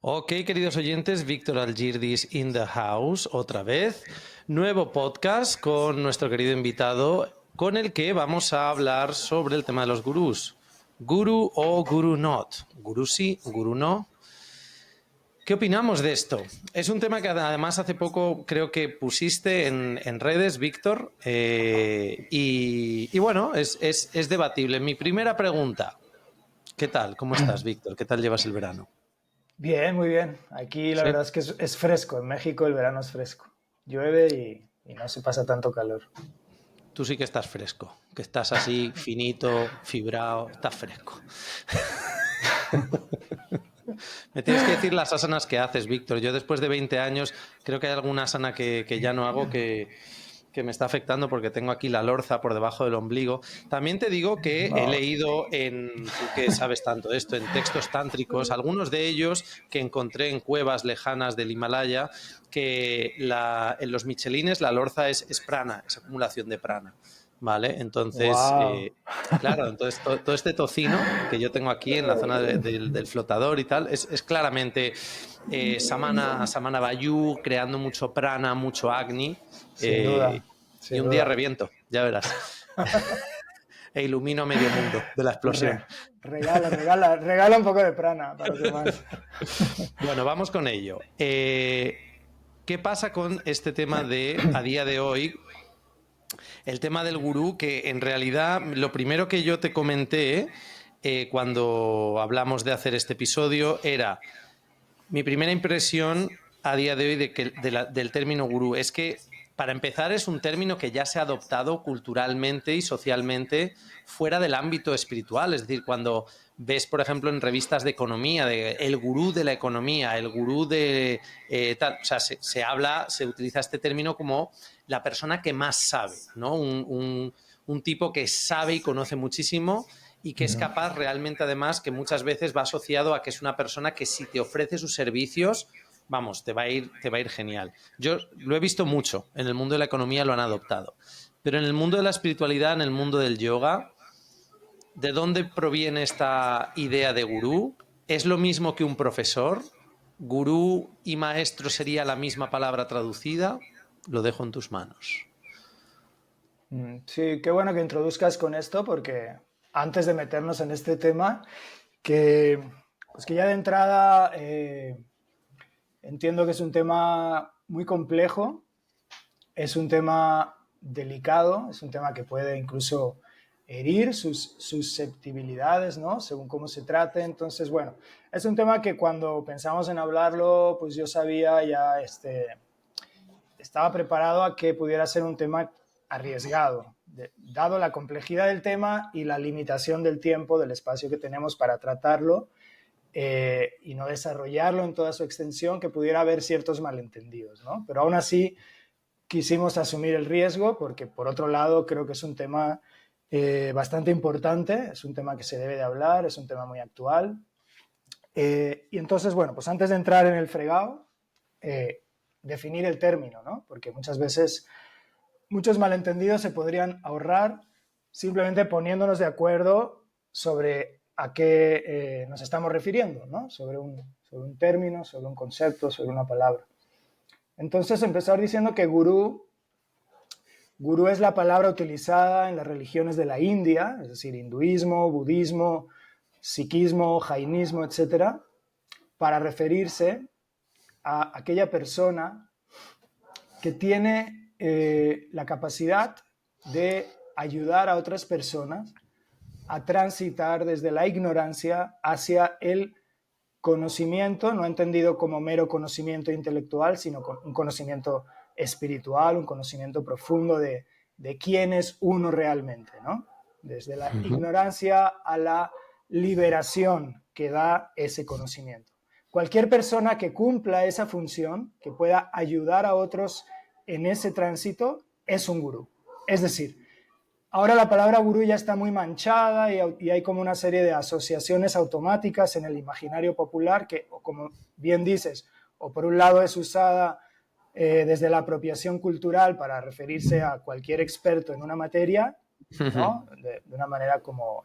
Ok, queridos oyentes, Víctor Algirdis in the house, otra vez. Nuevo podcast con nuestro querido invitado, con el que vamos a hablar sobre el tema de los gurús. Guru o guru not. Guru sí, guru no. ¿Qué opinamos de esto? Es un tema que además hace poco creo que pusiste en redes, Víctor, y bueno, es debatible. Mi primera pregunta, ¿qué tal? ¿Cómo estás, Víctor? ¿Qué tal llevas el verano? Bien, muy bien. Aquí la ¿Sí? verdad es que es fresco. En México el verano es fresco. Llueve y no se pasa tanto calor. Tú sí que estás fresco, que estás así finito, fibrado, estás fresco. Me tienes que decir las asanas que haces, Víctor. Yo después de 20 años creo que hay alguna asana que ya no hago que me está afectando porque tengo aquí la lorza por debajo del ombligo. También te digo que he No. leído tú que sabes tanto de esto, en textos tántricos, algunos de ellos que encontré en cuevas lejanas del Himalaya, que en los michelines la lorza es prana, es acumulación de prana. ¿Vale? Entonces, Wow. claro, entonces todo este tocino que yo tengo aquí en la zona del flotador y tal, es claramente Samana Vayu, creando mucho prana, mucho agni, Sin duda, y sin un día duda. reviento, ya verás. E ilumino medio mundo de la Pues explosión. regala un poco de prana para los demás. Bueno, vamos con ello. ¿Qué pasa con este tema de, a día de hoy, el tema del gurú, que en realidad lo primero que yo te comenté cuando hablamos de hacer este episodio era mi primera impresión a día de hoy del término gurú? Es que, para empezar, es un término que ya se ha adoptado culturalmente y socialmente fuera del ámbito espiritual. Es decir, cuando ves, por ejemplo, en revistas de economía, de el gurú de la economía, el gurú de tal, o sea, se utiliza este término como la persona que más sabe, ¿no? Un tipo que sabe y conoce muchísimo y que es capaz realmente, además, que muchas veces va asociado a que es una persona que si te ofrece sus servicios, vamos, te va a ir genial. Yo lo he visto mucho, en el mundo de la economía lo han adoptado, pero en el mundo de la espiritualidad, en el mundo del yoga, ¿de dónde proviene esta idea de gurú? ¿Es lo mismo que un profesor? ¿Gurú y maestro sería la misma palabra traducida? Lo dejo en tus manos. Sí, qué bueno que introduzcas con esto porque antes de meternos en este tema, pues que ya de entrada entiendo que es un tema muy complejo. Es un tema delicado, es un tema que puede incluso herir sus susceptibilidades, ¿no? Según cómo se trate. Entonces, bueno, es un tema que cuando pensamos en hablarlo, pues yo sabía ya, estaba preparado a que pudiera ser un tema arriesgado, dado la complejidad del tema y la limitación del tiempo, del espacio que tenemos para tratarlo, y no desarrollarlo en toda su extensión, que pudiera haber ciertos malentendidos, ¿no? Pero aún así quisimos asumir el riesgo porque, por otro lado, creo que es un tema bastante importante, es un tema que se debe de hablar, es un tema muy actual. Y entonces, bueno, pues antes de entrar en el fregado, definir el término, ¿no? Porque muchas veces muchos malentendidos se podrían ahorrar simplemente poniéndonos de acuerdo sobre a qué nos estamos refiriendo, ¿no? Sobre un término, sobre un concepto, sobre una palabra. Entonces, empezar diciendo que gurú es la palabra utilizada en las religiones de la India, es decir, hinduismo, budismo, sikhismo, jainismo, etcétera, para referirse a aquella persona que tiene la capacidad de ayudar a otras personas a transitar desde la ignorancia hacia el conocimiento, no entendido como mero conocimiento intelectual, sino un conocimiento espiritual, un conocimiento profundo de quién es uno realmente, ¿no? Desde la ignorancia a la liberación que da ese conocimiento. Cualquier persona que cumpla esa función, que pueda ayudar a otros en ese tránsito, es un gurú. Es decir, ahora la palabra gurú ya está muy manchada y hay como una serie de asociaciones automáticas en el imaginario popular que, como bien dices, o por un lado es usada desde la apropiación cultural para referirse a cualquier experto en una materia, ¿no? De una manera como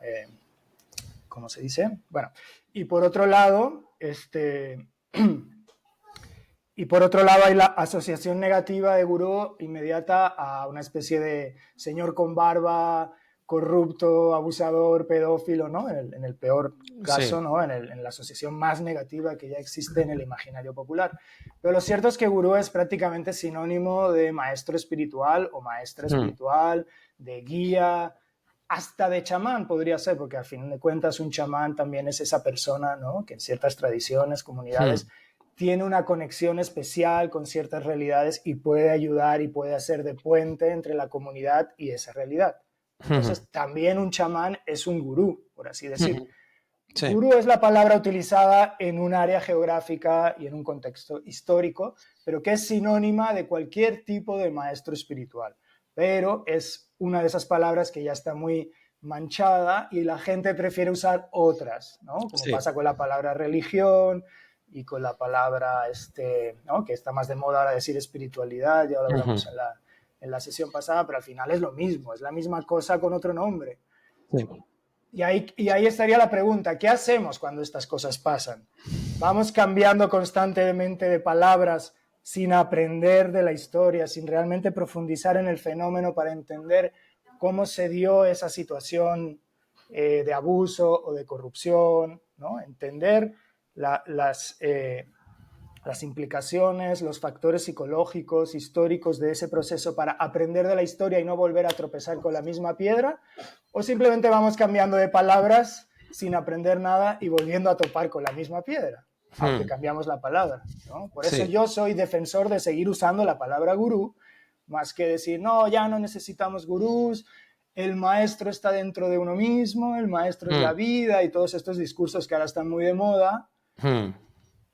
¿cómo se dice? Bueno, y por otro lado, Y por otro lado hay la asociación negativa de gurú inmediata a una especie de señor con barba, corrupto, abusador, pedófilo, ¿no? En el peor caso, Sí. ¿no? En la asociación más negativa que ya existe en el imaginario popular. Pero lo cierto es que gurú es prácticamente sinónimo de maestro espiritual o maestra espiritual, de guía, hasta de chamán podría ser, porque al fin de cuentas un chamán también es esa persona, ¿no? Que en ciertas tradiciones, comunidades, tiene una conexión especial con ciertas realidades y puede ayudar y puede hacer de puente entre la comunidad y esa realidad. Entonces, también un chamán es un gurú, por así decir. Sí. Gurú es la palabra utilizada en un área geográfica y en un contexto histórico, pero que es sinónima de cualquier tipo de maestro espiritual. Pero es una de esas palabras que ya está muy manchada y la gente prefiere usar otras, ¿no? Como pasa con la palabra religión y con la palabra, ¿no? Que está más de moda ahora decir espiritualidad, ya lo hablamos en la sesión pasada, pero al final es lo mismo, es la misma cosa con otro nombre. Sí. Y ahí estaría la pregunta, ¿qué hacemos cuando estas cosas pasan? ¿Vamos cambiando constantemente de palabras sin aprender de la historia, sin realmente profundizar en el fenómeno para entender cómo se dio esa situación de abuso o de corrupción, ¿no? Entender las implicaciones, los factores psicológicos, históricos de ese proceso para aprender de la historia y no volver a tropezar con la misma piedra, o simplemente vamos cambiando de palabras sin aprender nada y volviendo a topar con la misma piedra, aunque cambiamos la palabra, ¿no? Por eso yo soy defensor de seguir usando la palabra gurú, más que decir, no, ya no necesitamos gurús, el maestro está dentro de uno mismo, el maestro es la vida y todos estos discursos que ahora están muy de moda,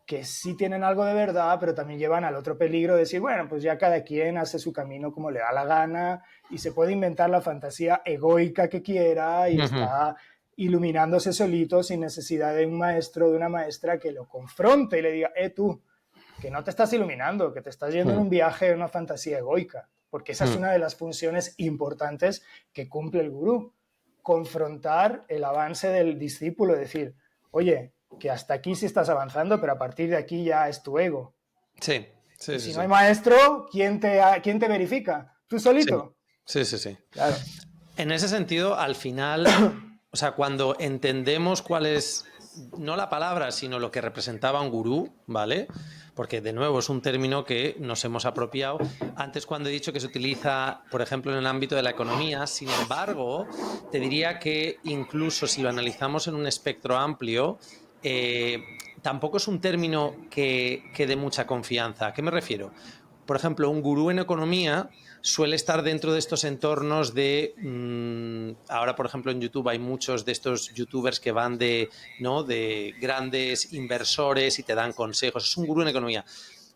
que sí tienen algo de verdad, pero también llevan al otro peligro de decir, bueno, pues ya cada quien hace su camino como le da la gana y se puede inventar la fantasía egoica que quiera y está iluminándose solito sin necesidad de un maestro o de una maestra que lo confronte y le diga, tú, que no te estás iluminando, que te estás yendo en un viaje, en una fantasía egoica, porque esa es una de las funciones importantes que cumple el gurú, confrontar el avance del discípulo, decir, oye, que hasta aquí sí estás avanzando, pero a partir de aquí ya es tu ego. Sí. Y si no hay maestro, ¿quién te verifica? ¿Tú solito? Sí. Claro. En ese sentido, al final, o sea, cuando entendemos cuál es, no la palabra, sino lo que representaba un gurú, ¿vale? Porque, de nuevo, es un término que nos hemos apropiado. Antes, cuando he dicho que se utiliza, por ejemplo, en el ámbito de la economía, sin embargo, te diría que incluso si lo analizamos en un espectro amplio, tampoco es un término que dé mucha confianza. ¿A qué me refiero? Por ejemplo, un gurú en economía suele estar dentro de estos entornos de... ahora, por ejemplo, en YouTube hay muchos de estos youtubers que van de grandes inversores y te dan consejos. Es un gurú en economía.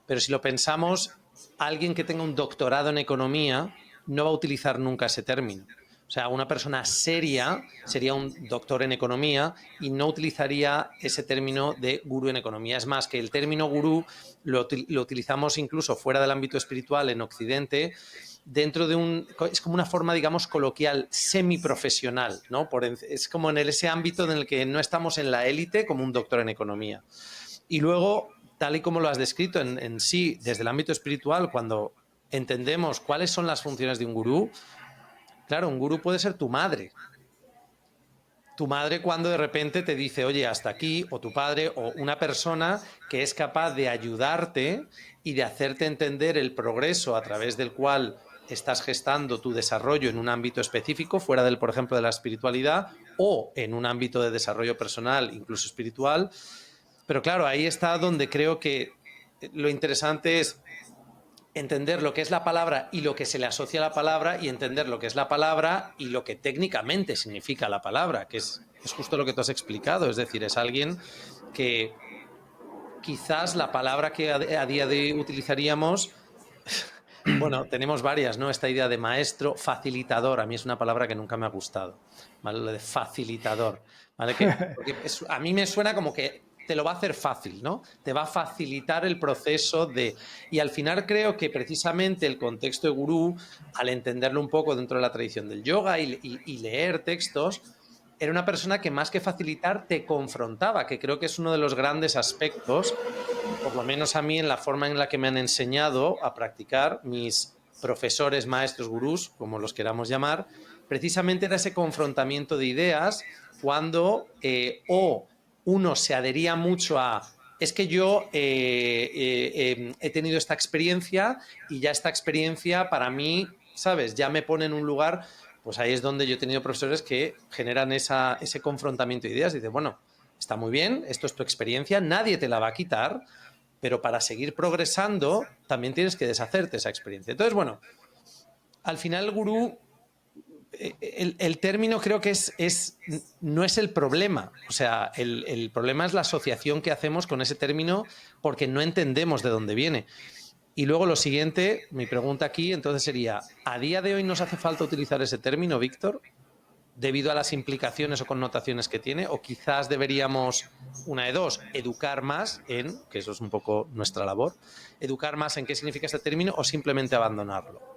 Pero si lo pensamos, alguien que tenga un doctorado en economía no va a utilizar nunca ese término. O sea, una persona seria sería un doctor en economía y no utilizaría ese término de gurú en economía. Es más, que el término gurú lo utilizamos incluso fuera del ámbito espiritual en Occidente, dentro de es como una forma, digamos, coloquial, semiprofesional, ¿no? Es como en ese ámbito en el que no estamos en la élite como un doctor en economía. Y luego, tal y como lo has descrito en sí, desde el ámbito espiritual, cuando entendemos cuáles son las funciones de un gurú, claro, un gurú puede ser tu madre. Tu madre cuando de repente te dice, oye, hasta aquí, o tu padre, o una persona que es capaz de ayudarte y de hacerte entender el progreso a través del cual estás gestando tu desarrollo en un ámbito específico, fuera del, por ejemplo, de la espiritualidad, o en un ámbito de desarrollo personal, incluso espiritual. Pero claro, ahí está donde creo que lo interesante es entender lo que es la palabra y lo que se le asocia a la palabra, y entender lo que es la palabra y lo que técnicamente significa la palabra, que es justo lo que tú has explicado. Es decir, es alguien que quizás la palabra que a día de hoy utilizaríamos, bueno, tenemos varias, ¿no? Esta idea de maestro, facilitador, a mí es una palabra que nunca me ha gustado, ¿vale? Lo de facilitador, ¿vale? Porque a mí me suena como que te lo va a hacer fácil, ¿no? Te va a facilitar el proceso de... Y al final creo que precisamente el contexto de gurú, al entenderlo un poco dentro de la tradición del yoga y leer textos, era una persona que más que facilitar te confrontaba, que creo que es uno de los grandes aspectos por lo menos a mí, en la forma en la que me han enseñado a practicar mis profesores, maestros, gurús, como los queramos llamar, precisamente era ese confrontamiento de ideas cuando o uno se adhería mucho a es que yo he tenido esta experiencia y ya esta experiencia para mí, ¿sabes? Ya me pone en un lugar, pues ahí es donde yo he tenido profesores que generan ese confrontamiento de ideas. Dice, bueno, está muy bien, esto es tu experiencia, nadie te la va a quitar, pero para seguir progresando también tienes que deshacerte esa experiencia. Entonces, bueno, al final el gurú, el término creo que no es el problema. O sea, el problema es la asociación que hacemos con ese término porque no entendemos de dónde viene. Y luego lo siguiente, mi pregunta aquí entonces sería, ¿a día de hoy nos hace falta utilizar ese término, Víctor, debido a las implicaciones o connotaciones que tiene? ¿O quizás deberíamos, una de dos, educar más en, que eso es un poco nuestra labor, educar más en qué significa este término o simplemente abandonarlo?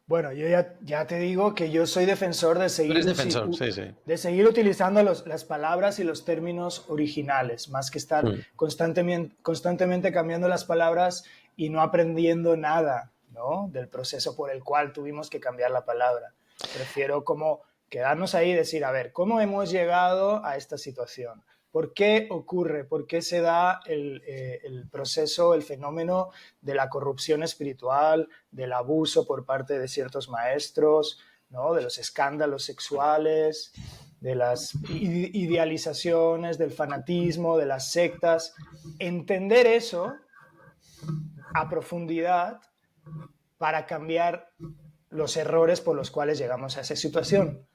Bueno, yo ya te digo que yo soy defensor de Tú seguir, eres defensor, sí, sí. de seguir utilizando las palabras y los términos originales, más que estar constantemente cambiando las palabras y no aprendiendo nada, ¿no?, del proceso por el cual tuvimos que cambiar la palabra. Prefiero como quedarnos ahí y decir, a ver, ¿cómo hemos llegado a esta situación? ¿Por qué ocurre? ¿Por qué se da el proceso, el fenómeno de la corrupción espiritual, del abuso por parte de ciertos maestros, ¿no?, de los escándalos sexuales, de las idealizaciones, del fanatismo, de las sectas? Entender eso a profundidad para cambiar los errores por los cuales llegamos a esa situación.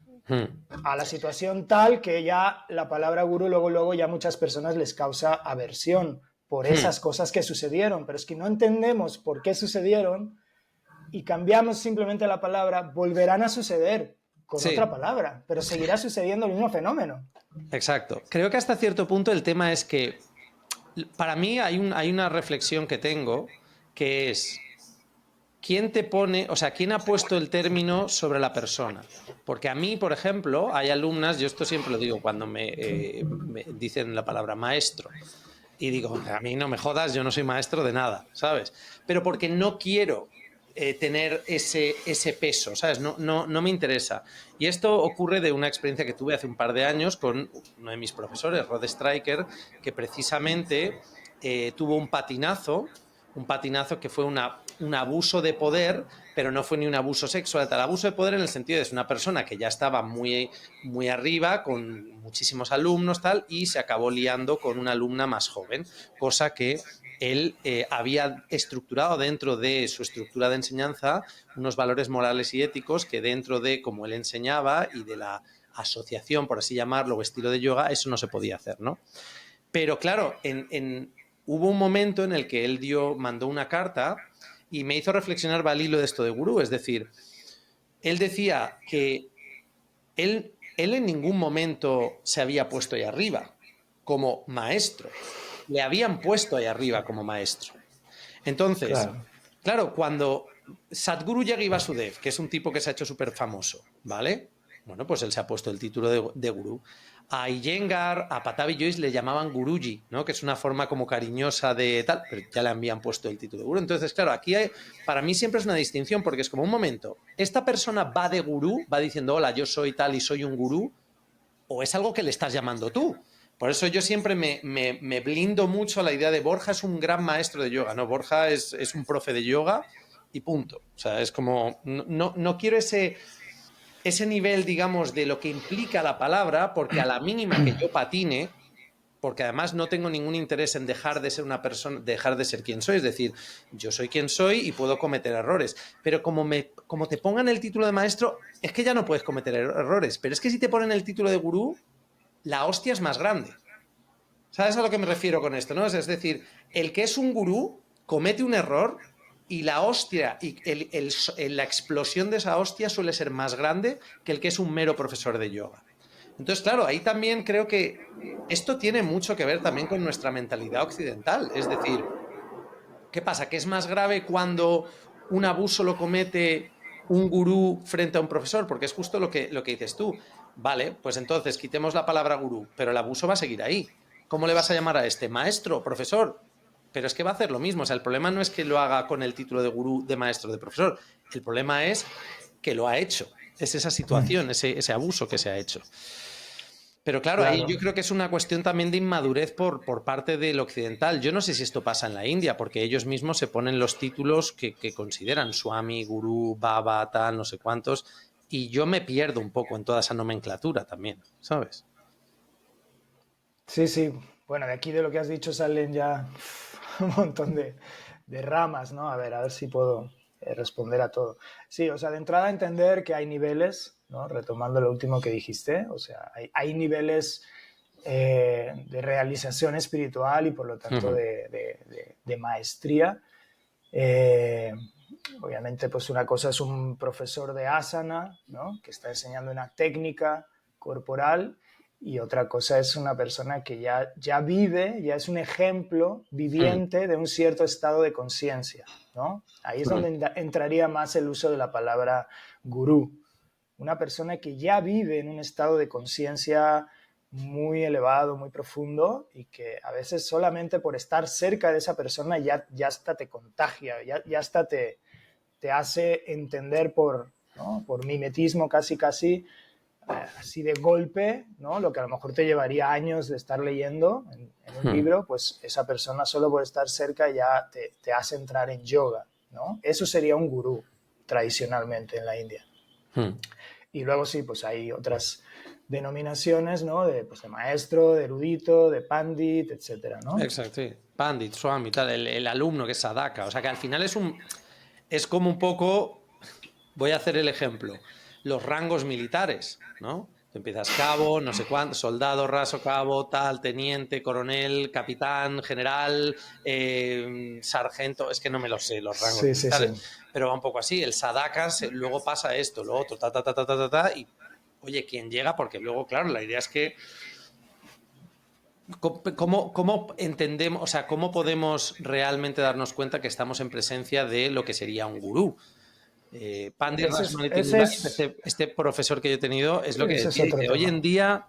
A la situación tal que ya la palabra gurú luego ya muchas personas les causa aversión por esas cosas que sucedieron, pero es que no entendemos por qué sucedieron y cambiamos simplemente la palabra, volverán a suceder con otra palabra, pero seguirá sucediendo el mismo fenómeno. Exacto. Creo que hasta cierto punto el tema es que para mí hay una reflexión que tengo que es ¿quién te pone, o sea, quién ha puesto el término sobre la persona? Porque a mí, por ejemplo, hay alumnas, yo esto siempre lo digo cuando me dicen la palabra maestro, y digo, a mí no me jodas, yo no soy maestro de nada, ¿sabes? Pero porque no quiero tener ese peso, ¿sabes? No me interesa. Y esto ocurre de una experiencia que tuve hace un par de años con uno de mis profesores, Rod Stryker, que precisamente tuvo un patinazo que fue un abuso de poder, pero no fue ni un abuso sexual, tal abuso de poder en el sentido de es una persona que ya estaba muy, muy arriba, con muchísimos alumnos, tal, y se acabó liando con una alumna más joven, cosa que él había estructurado dentro de su estructura de enseñanza unos valores morales y éticos que dentro de cómo él enseñaba y de la asociación, por así llamarlo, o estilo de yoga, eso no se podía hacer, ¿no? Pero claro, hubo un momento en el que él mandó una carta y me hizo reflexionar al hilo de esto de gurú. Es decir, él decía que él en ningún momento se había puesto ahí arriba como maestro. Le habían puesto ahí arriba como maestro. Entonces, claro, cuando Sadhguru Yogi Vasudev, que es un tipo que se ha hecho súper famoso, ¿vale? Bueno, pues él se ha puesto el título de gurú. A Iyengar, a Patabi Joyce le llamaban Guruji, ¿no? Que es una forma como cariñosa de tal, pero ya le habían puesto el título de gurú. Entonces, claro, aquí para mí siempre es una distinción, porque es como un momento, ¿esta persona va de gurú, va diciendo, hola, yo soy tal y soy un gurú, o es algo que le estás llamando tú? Por eso yo siempre me blindo mucho a la idea de Borja es un gran maestro de yoga. No, Borja es un profe de yoga y punto. O sea, es como, no quiero ese nivel, digamos, de lo que implica la palabra, porque a la mínima que yo patine, porque además no tengo ningún interés en dejar de ser una persona, dejar de ser quien soy, es decir, yo soy quien soy y puedo cometer errores, pero como te pongan el título de maestro, es que ya no puedes cometer errores, pero es que si te ponen el título de gurú, la hostia es más grande. ¿Sabes a lo que me refiero con esto, no? Es decir, el que es un gurú comete un error y la hostia y la explosión de esa hostia suele ser más grande que el que es un mero profesor de yoga. Entonces, claro, ahí también creo que esto tiene mucho que ver también con nuestra mentalidad occidental. Es decir, ¿qué pasa? ¿Que es más grave cuando un abuso lo comete un gurú frente a un profesor? Porque es justo lo que dices tú. Vale, pues entonces quitemos la palabra gurú, pero el abuso va a seguir ahí. ¿Cómo le vas a llamar a este? ¿Maestro? ¿Profesor? pero es que va a hacer lo mismo. O sea, el problema no es que lo haga con el título de gurú, de maestro, de profesor. El problema es que lo ha hecho. Es esa situación, ese abuso que se ha hecho. Pero claro, ahí yo creo que es una cuestión también de inmadurez por parte del occidental. Yo no sé si esto pasa en la India, porque ellos mismos se ponen los títulos que consideran Swami, Gurú, Baba, tal, no sé cuántos, y yo me pierdo un poco en toda esa nomenclatura también, ¿sabes? Sí, sí. Bueno, de aquí de lo que has dicho salen ya un montón de ramas, ¿no? A ver si puedo responder a todo. Sí, o sea, de entrada entender que hay niveles, ¿no? Retomando lo último que dijiste, o sea, hay niveles de realización espiritual y por lo tanto de maestría. Eh, Obviamente, pues una cosa es un profesor de asana, ¿no? Que está enseñando una técnica corporal y otra cosa es una persona que ya vive, ya es un ejemplo viviente de un cierto estado de conciencia, ¿no? Ahí es donde entraría más el uso de la palabra gurú. Una persona que ya vive en un estado de conciencia muy elevado, muy profundo y que a veces solamente por estar cerca de esa persona ya hasta te contagia, ya hasta te hace entender ¿no? Por mimetismo casi, así de golpe, ¿no? Lo que a lo mejor te llevaría años de estar leyendo en un libro, pues esa persona solo por estar cerca ya te hace entrar en yoga, ¿no? Eso sería un gurú tradicionalmente en la India. Y luego sí, pues hay otras denominaciones, ¿no? Pues de maestro, de erudito, de pandit, etcétera, ¿no? Exacto, sí. Pandit, Swami, tal, el alumno que es sadaka. O sea, que al final es como un poco, voy a hacer el ejemplo, los rangos militares, ¿no? Tú empiezas cabo, no sé cuánto, soldado, raso, cabo, tal, teniente, coronel, capitán, general, sargento, es que no me lo sé, los rangos Sí, sí, sí. militares, pero va un poco así, el sadakas, luego pasa esto, lo otro, y oye, ¿quién llega? Porque luego, claro, la idea es que ¿cómo entendemos, o sea, cómo podemos realmente darnos cuenta que estamos en presencia de lo que sería un gurú? Pandit Rashmani Ese Mullah, es, este profesor que yo he tenido, es lo que ese es decía, otro dice, hoy en tema. día,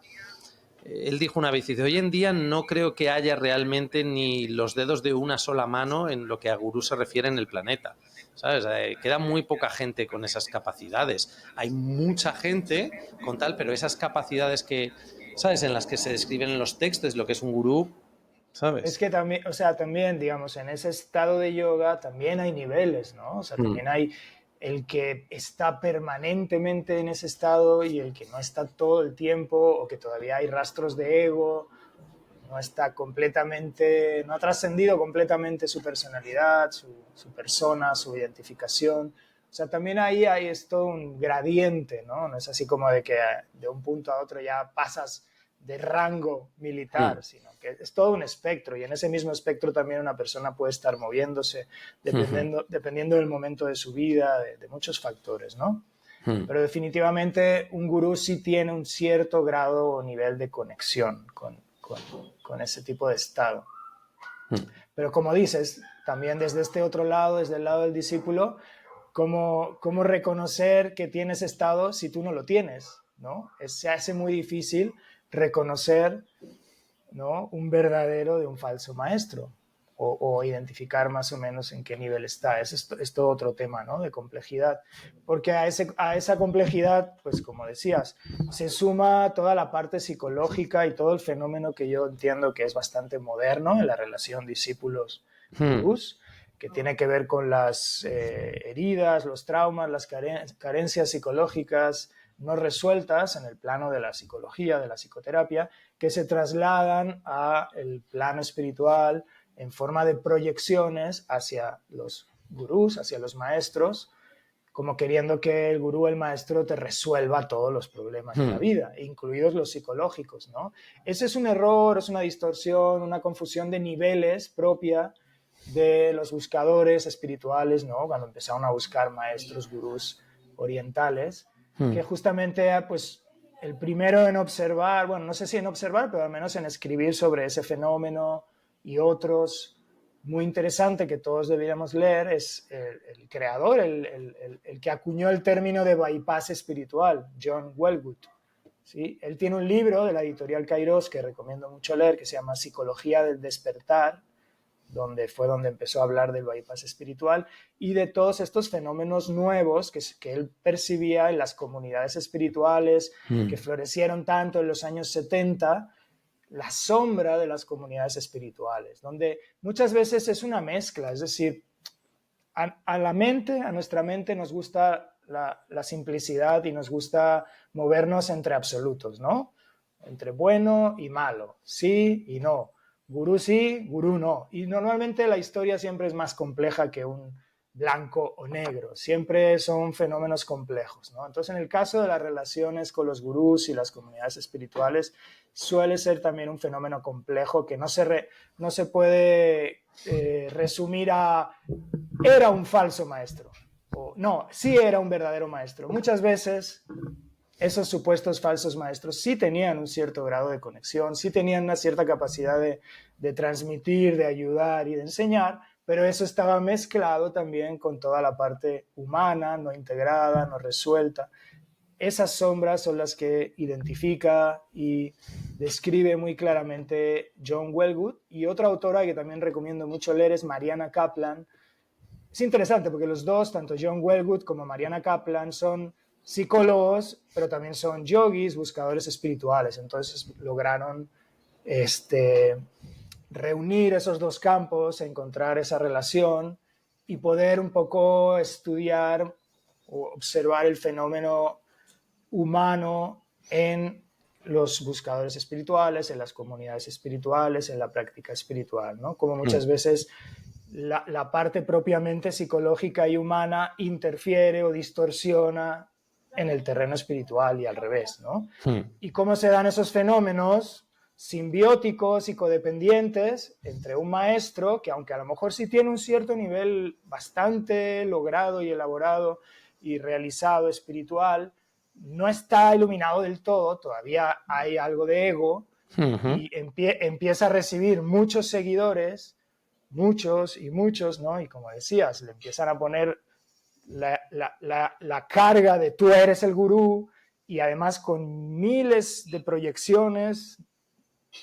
él dijo una vez, dice, hoy en día no creo que haya realmente ni los dedos de una sola mano en lo que a gurú se refiere en el planeta. ¿Sabes? Queda muy poca gente con esas capacidades. Hay mucha gente con tal, pero esas capacidades que, ¿sabes? En las que se describen en los textos lo que es un gurú, Es ¿sabes? que también, o sea, también, digamos, en ese estado de yoga también hay niveles, ¿no? O sea, también hay el que está permanentemente en ese estado y el que no está todo el tiempo o que todavía hay rastros de ego, no está completamente, no ha trascendido completamente su personalidad, su persona, su identificación. O sea, también ahí hay esto un gradiente, ¿no? No es así como de que de un punto a otro ya pasas de rango militar, sino que es todo un espectro y en ese mismo espectro también una persona puede estar moviéndose dependiendo del momento de su vida, de muchos factores, ¿no? Pero definitivamente un gurú sí tiene un cierto grado o nivel de conexión con ese tipo de estado. Pero como dices, también desde este otro lado, desde el lado del discípulo, cómo reconocer que tienes estado si tú no lo tienes, ¿no? Se hace muy difícil reconocer, ¿no? Un verdadero de un falso maestro o identificar más o menos en qué nivel está. Es todo otro tema, ¿no? De complejidad. Porque a esa complejidad, pues como decías, se suma toda la parte psicológica y todo el fenómeno que yo entiendo que es bastante moderno en la relación discípulos-gurús, que tiene que ver con las heridas, los traumas, las carencias psicológicas no resueltas en el plano de la psicología, de la psicoterapia, que se trasladan al plano espiritual en forma de proyecciones hacia los gurús, hacia los maestros, como queriendo que el gurú, el maestro, te resuelva todos los problemas de la vida, incluidos los psicológicos, ¿no? Ese es un error, es una distorsión, una confusión de niveles propia de los buscadores espirituales, ¿no? Cuando empezaron a buscar maestros, gurús orientales, que justamente, pues, el primero en observar, bueno, no sé si en observar, pero al menos en escribir sobre ese fenómeno y otros, muy interesante que todos deberíamos leer, es el creador, el que acuñó el término de bypass espiritual, John Welwood. ¿Sí? Él tiene un libro de la editorial Kairos que recomiendo mucho leer, que se llama Psicología del Despertar, donde empezó a hablar del bypass espiritual y de todos estos fenómenos nuevos que él percibía en las comunidades espirituales que florecieron tanto en los años 70, la sombra de las comunidades espirituales, donde muchas veces es una mezcla, es decir, a nuestra mente nos gusta la simplicidad y nos gusta movernos entre absolutos, ¿no? Entre bueno y malo, sí y no, gurú sí, gurú no. Y normalmente la historia siempre es más compleja que un blanco o negro, siempre son fenómenos complejos, ¿no? Entonces, en el caso de las relaciones con los gurús y las comunidades espirituales, suele ser también un fenómeno complejo que no se puede resumir a era un falso maestro, o no, sí era un verdadero maestro. Muchas veces esos supuestos falsos maestros sí tenían un cierto grado de conexión, sí tenían una cierta capacidad de transmitir, de ayudar y de enseñar, pero eso estaba mezclado también con toda la parte humana, no integrada, no resuelta. Esas sombras son las que identifica y describe muy claramente John Welwood, y otra autora que también recomiendo mucho leer es Mariana Kaplan. Es interesante porque los dos, tanto John Welwood como Mariana Kaplan, son psicólogos, pero también son yogis, buscadores espirituales. Entonces lograron reunir esos dos campos, encontrar esa relación y poder un poco estudiar o observar el fenómeno humano en los buscadores espirituales, en las comunidades espirituales, en la práctica espiritual, ¿no? Como muchas veces la parte propiamente psicológica y humana interfiere o distorsiona en el terreno espiritual y al revés, ¿no? Y cómo se dan esos fenómenos simbióticos y codependientes entre un maestro que, aunque a lo mejor sí tiene un cierto nivel bastante logrado y elaborado y realizado espiritual, no está iluminado del todo, todavía hay algo de ego, y empieza a recibir muchos seguidores, muchos y muchos, ¿no? Y como decías, le empiezan a poner la carga de tú eres el gurú, y además con miles de proyecciones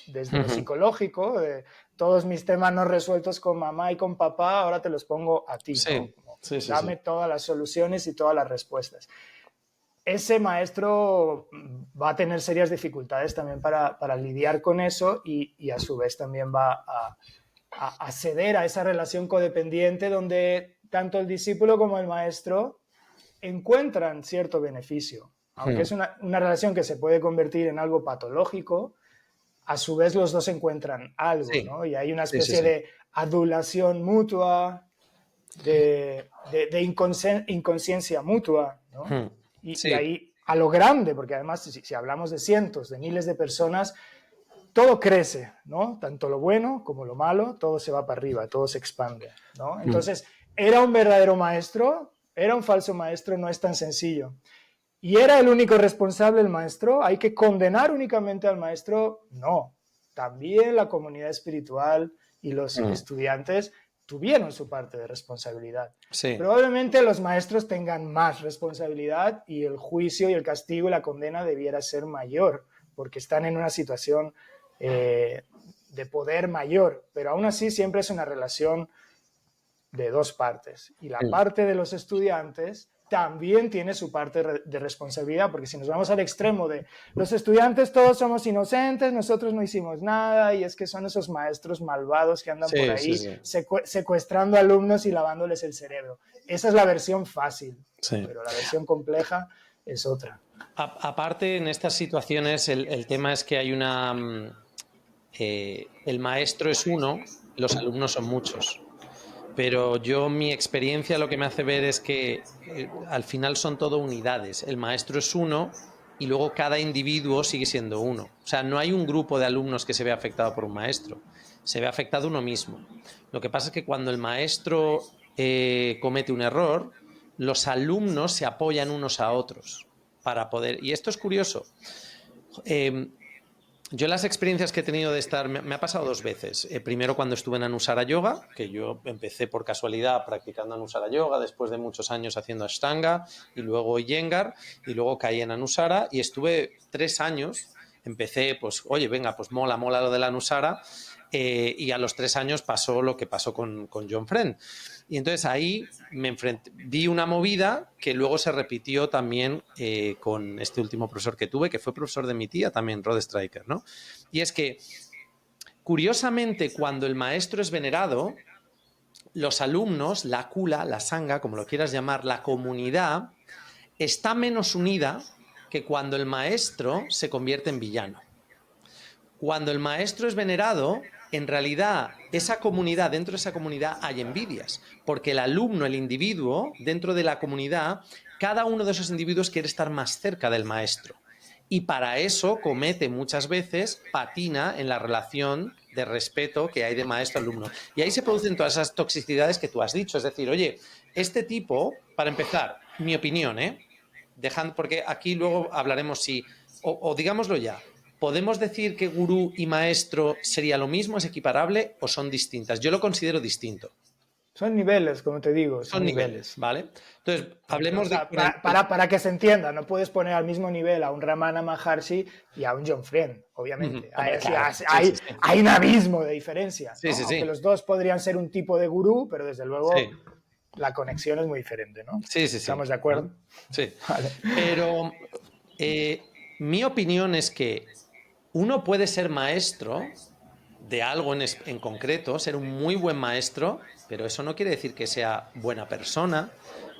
desde lo psicológico, de todos mis temas no resueltos con mamá y con papá, ahora te los pongo a ti, sí, ¿no? Como, sí, sí, dame sí. todas las soluciones y todas las respuestas. Ese maestro va a tener serias dificultades también para lidiar con eso, y a su vez también va a ceder a esa relación codependiente donde tanto el discípulo como el maestro encuentran cierto beneficio. Aunque es una relación que se puede convertir en algo patológico, a su vez los dos encuentran algo, Sí, ¿no? Y hay una sí, sí, especie sí. de adulación mutua, de inconsciencia mutua, ¿no? Y Sí, ahí a lo grande, porque además si hablamos de cientos, de miles de personas, todo crece, ¿no? Tanto lo bueno como lo malo, todo se va para arriba, todo se expande, ¿no? Entonces, ¿era un verdadero maestro? ¿Era un falso maestro? No es tan sencillo. ¿Y era el único responsable el maestro? ¿Hay que condenar únicamente al maestro? No. También la comunidad espiritual y los estudiantes tuvieron su parte de responsabilidad. sí. Probablemente los maestros tengan más responsabilidad y el juicio y el castigo y la condena debiera ser mayor, porque están en una situación de poder mayor, pero aún así siempre es una relación de dos partes. Y la parte de los estudiantes también tiene su parte de responsabilidad, porque si nos vamos al extremo de los estudiantes todos somos inocentes, nosotros no hicimos nada, y es que son esos maestros malvados que andan por Sí, sí, ahí sí. secuestrando alumnos y lavándoles el cerebro. Esa es la versión fácil, Sí. pero la versión compleja es otra. Aparte, en estas situaciones, el tema es que hay el maestro es uno, los alumnos son muchos. Pero mi experiencia lo que me hace ver es que al final son todo unidades. El maestro es uno y luego cada individuo sigue siendo uno. O sea, no hay un grupo de alumnos que se ve afectado por un maestro. Se ve afectado uno mismo. Lo que pasa es que cuando el maestro comete un error, los alumnos se apoyan unos a otros para poder... Y esto es curioso. Yo las experiencias que he tenido de estar, me ha pasado dos veces. Primero cuando estuve en Anusara Yoga, que yo empecé por casualidad practicando Anusara Yoga, después de muchos años haciendo Ashtanga, y luego Iyengar, y luego caí en Anusara, y estuve 3 años, empecé, pues, oye, venga, pues mola lo de la Anusara, y a los 3 años pasó lo que pasó con John Friend. Y entonces ahí vi una movida que luego se repitió también con este último profesor que tuve, que fue profesor de mi tía también, Rod Stryker, ¿no? Y es que, curiosamente, cuando el maestro es venerado, los alumnos, la kula, la sangha, como lo quieras llamar, la comunidad, está menos unida que cuando el maestro se convierte en villano. Cuando el maestro es venerado, en realidad, dentro de esa comunidad hay envidias, porque el alumno, el individuo, dentro de la comunidad, cada uno de esos individuos quiere estar más cerca del maestro. Y para eso comete muchas veces, patina en la relación de respeto que hay de maestro-alumno. Y ahí se producen todas esas toxicidades que tú has dicho. Es decir, oye, este tipo, para empezar, mi opinión, porque aquí luego hablaremos si, o digámoslo ya, ¿podemos decir que gurú y maestro sería lo mismo, es equiparable o son distintas? Yo lo considero distinto. Son niveles, como te digo. Son niveles, ¿vale? Entonces, hablemos de... Para que se entienda, no puedes poner al mismo nivel a un Ramana Maharshi y a un John Friend, obviamente. Hay un abismo de diferencia, ¿no? Aunque los dos podrían ser un tipo de gurú, pero desde luego la conexión es muy diferente, ¿no? Sí. ¿Estamos de acuerdo? Sí. Vale. Pero mi opinión es que uno puede ser maestro de algo en concreto, ser un muy buen maestro, pero eso no quiere decir que sea buena persona,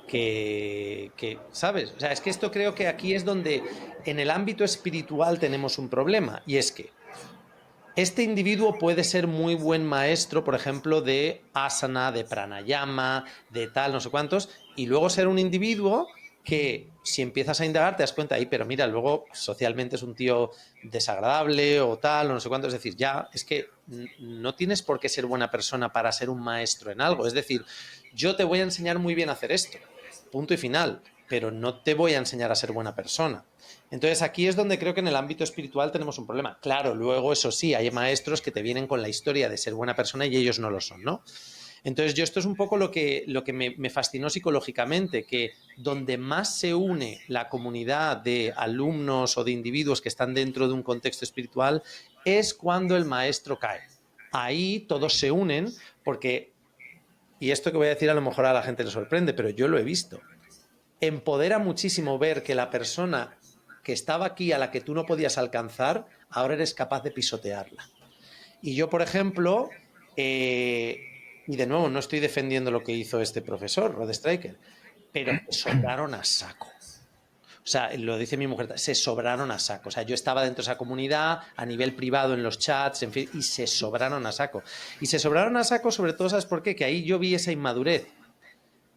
que ¿sabes? O sea, es que esto creo que aquí es donde en el ámbito espiritual tenemos un problema, y es que este individuo puede ser muy buen maestro, por ejemplo, de asana, de pranayama, de tal, no sé cuántos, y luego ser un individuo que si empiezas a indagar te das cuenta ahí, pero mira, luego socialmente es un tío desagradable o tal, o no sé cuánto, es decir, ya, es que no tienes por qué ser buena persona para ser un maestro en algo, es decir, yo te voy a enseñar muy bien a hacer esto, punto y final, pero no te voy a enseñar a ser buena persona. Entonces aquí es donde creo que en el ámbito espiritual tenemos un problema. Claro, luego eso sí, hay maestros que te vienen con la historia de ser buena persona y ellos no lo son, ¿no? Entonces yo esto es un poco lo que me fascinó psicológicamente, que donde más se une la comunidad de alumnos o de individuos que están dentro de un contexto espiritual es cuando el maestro cae. Ahí todos se unen porque, y esto que voy a decir a lo mejor a la gente le sorprende, pero yo lo he visto, empodera muchísimo ver que la persona que estaba aquí a la que tú no podías alcanzar, ahora eres capaz de pisotearla. Y yo, por ejemplo, y de nuevo, no estoy defendiendo lo que hizo este profesor, Rod Stryker, pero se sobraron a saco. O sea, lo dice mi mujer, se sobraron a saco. O sea, yo estaba dentro de esa comunidad, a nivel privado, en los chats, en fin, y se sobraron a saco. Y se sobraron a saco, sobre todo, ¿sabes por qué? Que ahí yo vi esa inmadurez,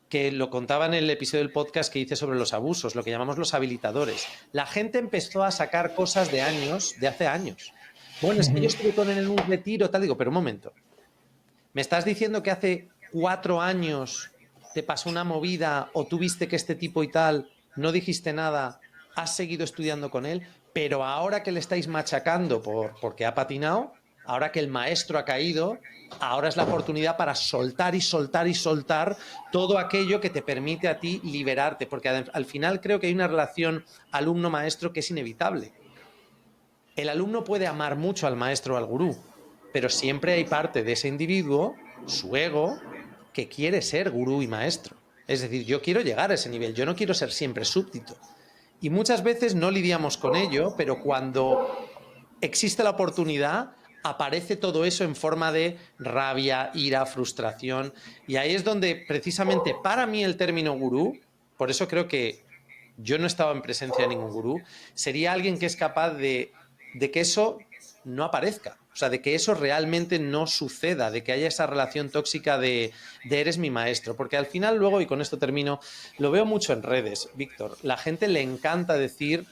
que lo contaba en el episodio del podcast que hice sobre los abusos, lo que llamamos los habilitadores. La gente empezó a sacar cosas de hace años. Bueno, es que yo estuve con él en un retiro, tal, digo, pero un momento. ¿Me estás diciendo que hace 4 años te pasó una movida o tú viste que este tipo y tal, no dijiste nada, has seguido estudiando con él, pero ahora que le estáis machacando porque ha patinado, ahora que el maestro ha caído, ahora es la oportunidad para soltar y soltar y soltar todo aquello que te permite a ti liberarte, porque al final creo que hay una relación alumno-maestro que es inevitable. El alumno puede amar mucho al maestro o al gurú, pero siempre hay parte de ese individuo, su ego, que quiere ser gurú y maestro. Es decir, yo quiero llegar a ese nivel, yo no quiero ser siempre súbdito. Y muchas veces no lidiamos con ello, pero cuando existe la oportunidad, aparece todo eso en forma de rabia, ira, frustración. Y ahí es donde precisamente para mí el término gurú, por eso creo que yo no estaba en presencia de ningún gurú, sería alguien que es capaz de que eso no aparezca. O sea, de que eso realmente no suceda, de que haya esa relación tóxica de eres mi maestro. Porque al final luego, y con esto termino, lo veo mucho en redes, Víctor, la gente le encanta decir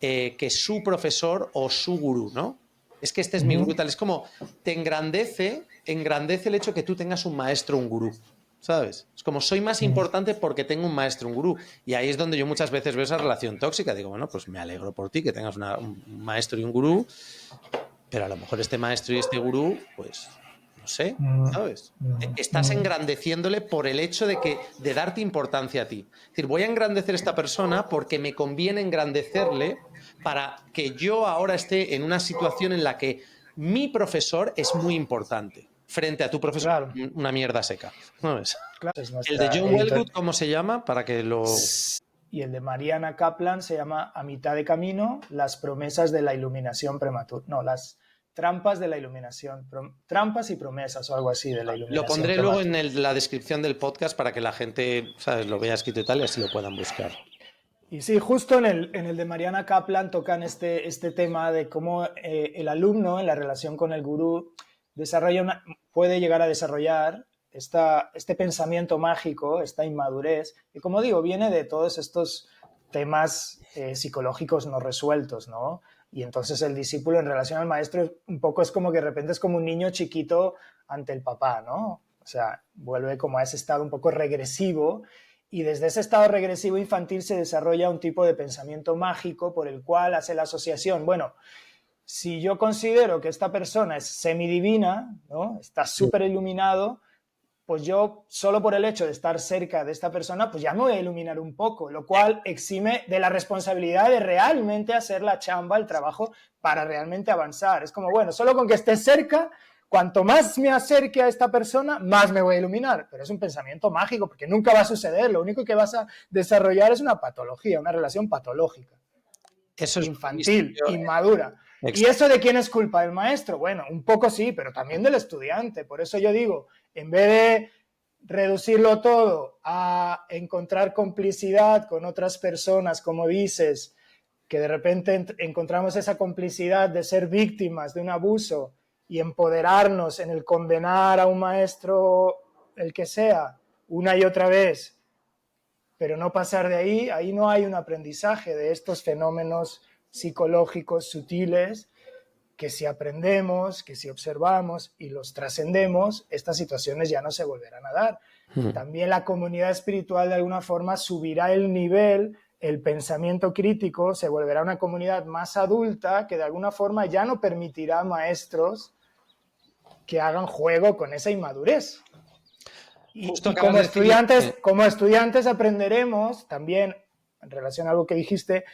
que su profesor o su gurú, ¿no? Es que este es mi gurú, tal. Es como, te engrandece el hecho que tú tengas un maestro, un gurú, ¿sabes? Es como, soy más importante porque tengo un maestro, un gurú. Y ahí es donde yo muchas veces veo esa relación tóxica. Digo, bueno, pues me alegro por ti que tengas un maestro y un gurú, pero a lo mejor este maestro y este gurú, pues, no sé, ¿sabes? Estás engrandeciéndole por el hecho de darte importancia a ti. Es decir, voy a engrandecer a esta persona porque me conviene engrandecerle para que yo ahora esté en una situación en la que mi profesor es muy importante frente a tu profesor, Claro, una mierda seca. ¿No ves? claro. Es El de nuestra John editor. Wellgood, ¿cómo se llama? Para que lo... Y el de Mariana Kaplan se llama A mitad de camino, las promesas de la iluminación prematura. No, las trampas de la iluminación. Trampas y promesas o algo así de la Lo iluminación pondré luego prematura. en la descripción del podcast para que la gente, ¿sabes?, lo vea escrito y tal y así lo puedan buscar. Y sí, justo en el de Mariana Kaplan tocan este tema de cómo el alumno en la relación con el gurú puede llegar a desarrollar este pensamiento mágico, esta inmadurez, que como digo, viene de todos estos temas psicológicos no resueltos, ¿no? Y entonces el discípulo en relación al maestro un poco es como que de repente es como un niño chiquito ante el papá, ¿no? O sea, vuelve como a ese estado un poco regresivo y desde ese estado regresivo infantil se desarrolla un tipo de pensamiento mágico por el cual hace la asociación. Bueno, si yo considero que esta persona es semidivina, ¿no? Está súper iluminado, pues yo solo por el hecho de estar cerca de esta persona, pues ya me voy a iluminar un poco, lo cual exime de la responsabilidad de realmente hacer la chamba, el trabajo, para realmente avanzar. Es como, bueno, solo con que esté cerca, cuanto más me acerque a esta persona, más me voy a iluminar. Pero es un pensamiento mágico, porque nunca va a suceder. Lo único que vas a desarrollar es una patología, una relación patológica. Eso es Infantil, inmadura. ¿Y eso de quién es culpa? ¿Del maestro? Bueno, un poco sí, pero también del estudiante. Por eso yo digo, en vez de reducirlo todo a encontrar complicidad con otras personas, como dices, que de repente encontramos esa complicidad de ser víctimas de un abuso y empoderarnos en el condenar a un maestro, el que sea, una y otra vez, pero no pasar de ahí, ahí no hay un aprendizaje de estos fenómenos psicológicos sutiles que si aprendemos, que si observamos y los trascendemos, estas situaciones ya no se volverán a dar. También la comunidad espiritual de alguna forma subirá el nivel, el pensamiento crítico, se volverá una comunidad más adulta que de alguna forma ya no permitirá maestros que hagan juego con esa inmadurez. Y como estudiantes aprenderemos también, en relación a algo que dijiste,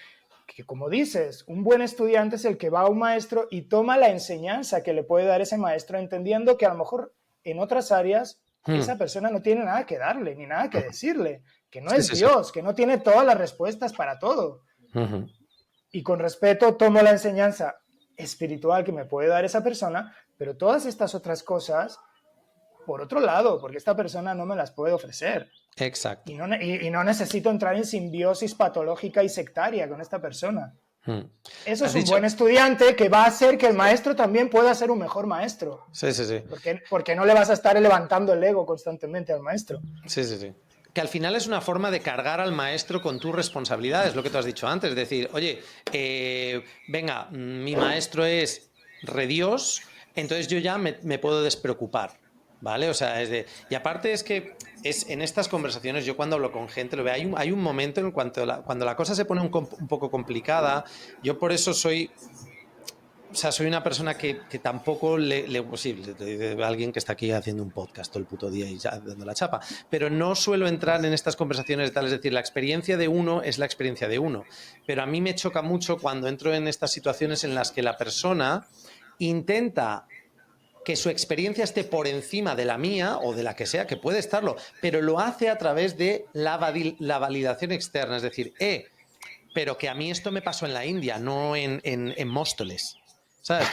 que como dices, un buen estudiante es el que va a un maestro y toma la enseñanza que le puede dar ese maestro, entendiendo que a lo mejor en otras áreas esa persona no tiene nada que darle, ni nada que decirle, que no es Dios, que no tiene todas las respuestas para todo. Y con respeto tomo la enseñanza espiritual que me puede dar esa persona, pero todas estas otras cosas por otro lado, porque esta persona no me las puede ofrecer. Exacto. Y no necesito entrar en simbiosis patológica y sectaria con esta persona. Eso es un buen estudiante que va a hacer que el maestro también pueda ser un mejor maestro. Sí, sí, sí. Porque no le vas a estar levantando el ego constantemente al maestro. Sí, sí, sí. Que al final es una forma de cargar al maestro con tus responsabilidades, lo que tú has dicho antes. Es decir, oye, venga, mi maestro es redios, entonces yo ya me puedo despreocupar. ¿Vale? O sea, y aparte es que en estas conversaciones, yo cuando hablo con gente, lo veo, hay un momento en cuando la cosa se pone un poco complicada. Yo por eso soy una persona que tampoco pues sí, alguien que está aquí haciendo un podcast todo el puto día y ya dando la chapa, pero no suelo entrar en estas conversaciones de tal, es decir, la experiencia de uno es la experiencia de uno, pero a mí me choca mucho cuando entro en estas situaciones en las que la persona intenta que su experiencia esté por encima de la mía o de la que sea, que puede estarlo, pero lo hace a través de la validación externa, es decir, pero que a mí esto me pasó en la India, no en Móstoles. ¿Sabes?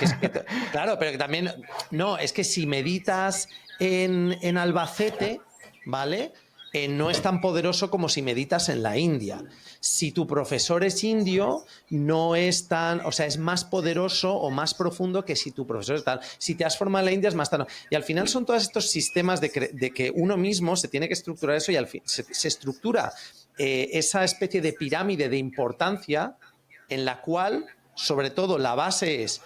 Claro, pero que también, no, es que si meditas en Albacete, ¿vale? No es tan poderoso como si meditas en la India. Si tu profesor es indio, no es tan, o sea, es más poderoso o más profundo que si tu profesor es tal. Si te has formado en la India es más tan. Y al final son todos estos sistemas de que uno mismo se tiene que estructurar eso y al fin se estructura esa especie de pirámide de importancia en la cual, sobre todo, la base es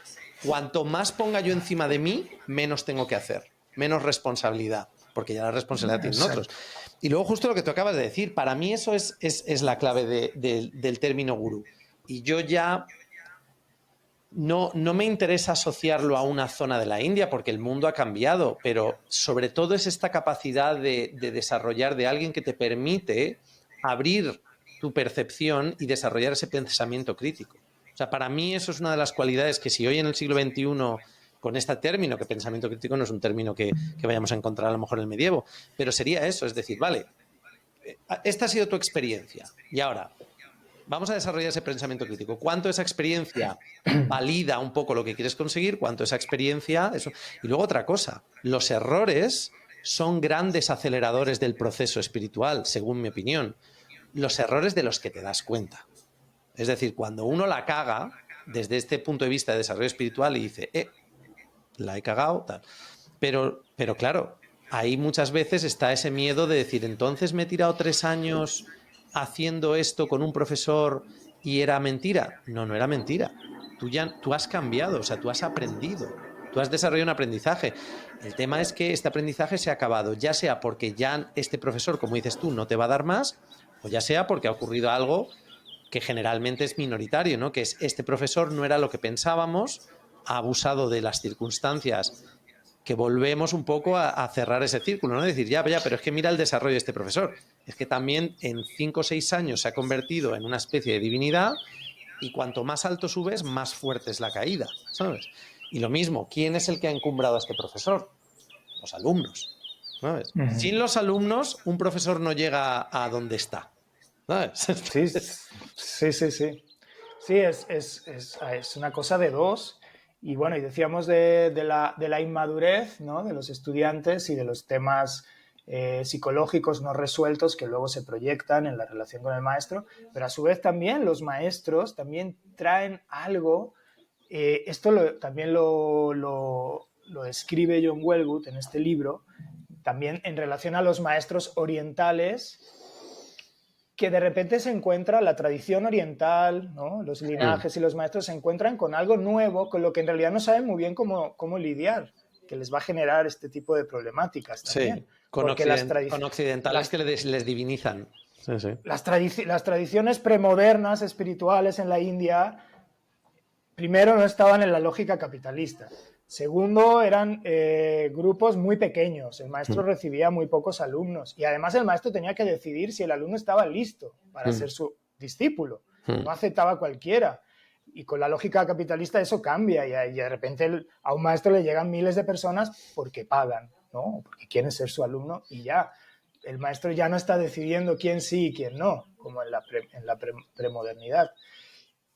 cuanto más ponga yo encima de mí, menos tengo que hacer, menos responsabilidad, porque ya la responsabilidad tienen otros. Y luego justo lo que tú acabas de decir, para mí eso es la clave del término gurú. Y yo ya no me interesa asociarlo a una zona de la India porque el mundo ha cambiado, pero sobre todo es esta capacidad de desarrollar de alguien que te permite abrir tu percepción y desarrollar ese pensamiento crítico. O sea, para mí eso es una de las cualidades que si hoy en el siglo XXI con este término, que pensamiento crítico no es un término que vayamos a encontrar a lo mejor en el medievo, pero sería eso, es decir, vale, esta ha sido tu experiencia y ahora vamos a desarrollar ese pensamiento crítico. ¿Cuánto esa experiencia valida un poco lo que quieres conseguir? ¿Cuánto esa experiencia? Eso. Y luego otra cosa, los errores son grandes aceleradores del proceso espiritual, según mi opinión. Los errores de los que te das cuenta. Es decir, cuando uno la caga, desde este punto de vista de desarrollo espiritual, y dice, la he cagado, tal. Pero claro, ahí muchas veces está ese miedo de decir, entonces me he tirado 3 años haciendo esto con un profesor y era mentira. No, no era mentira. Tú has cambiado, o sea, tú has aprendido. Tú has desarrollado un aprendizaje. El tema es que este aprendizaje se ha acabado, ya sea porque ya este profesor, como dices tú, no te va a dar más, o ya sea porque ha ocurrido algo que generalmente es minoritario, ¿no? Que es este profesor no era lo que pensábamos, ha abusado de las circunstancias, que volvemos un poco a cerrar ese círculo, ¿no? Decir, ya, pero es que mira el desarrollo de este profesor. Es que también en 5 o 6 años se ha convertido en una especie de divinidad y cuanto más alto subes, más fuerte es la caída, ¿sabes? Y lo mismo, ¿quién es el que ha encumbrado a este profesor? Los alumnos, ¿sabes? Sin los alumnos, un profesor no llega a donde está, ¿sabes? Sí, sí, sí, sí. Sí, es una cosa de dos. Y bueno, y decíamos de la inmadurez, ¿no? De los estudiantes y de los temas psicológicos no resueltos que luego se proyectan en la relación con el maestro, pero a su vez también los maestros también traen algo. También lo describe John Welwood en este libro, también en relación a los maestros orientales, que de repente se encuentra la tradición oriental, ¿no? Los linajes y los maestros se encuentran con algo nuevo, con lo que en realidad no saben muy bien cómo lidiar, que les va a generar este tipo de problemáticas también. Sí, con occidentales que les divinizan. Sí, sí. Las tradiciones premodernas espirituales en la India, primero, no estaban en la lógica capitalista. Segundo, eran grupos muy pequeños. El maestro recibía muy pocos alumnos. Y además el maestro tenía que decidir si el alumno estaba listo para ser su discípulo. No aceptaba cualquiera. Y con la lógica capitalista eso cambia. Y de repente a un maestro le llegan miles de personas porque pagan, ¿no? Porque quieren ser su alumno y ya. El maestro ya no está decidiendo quién sí y quién no, como en la premodernidad.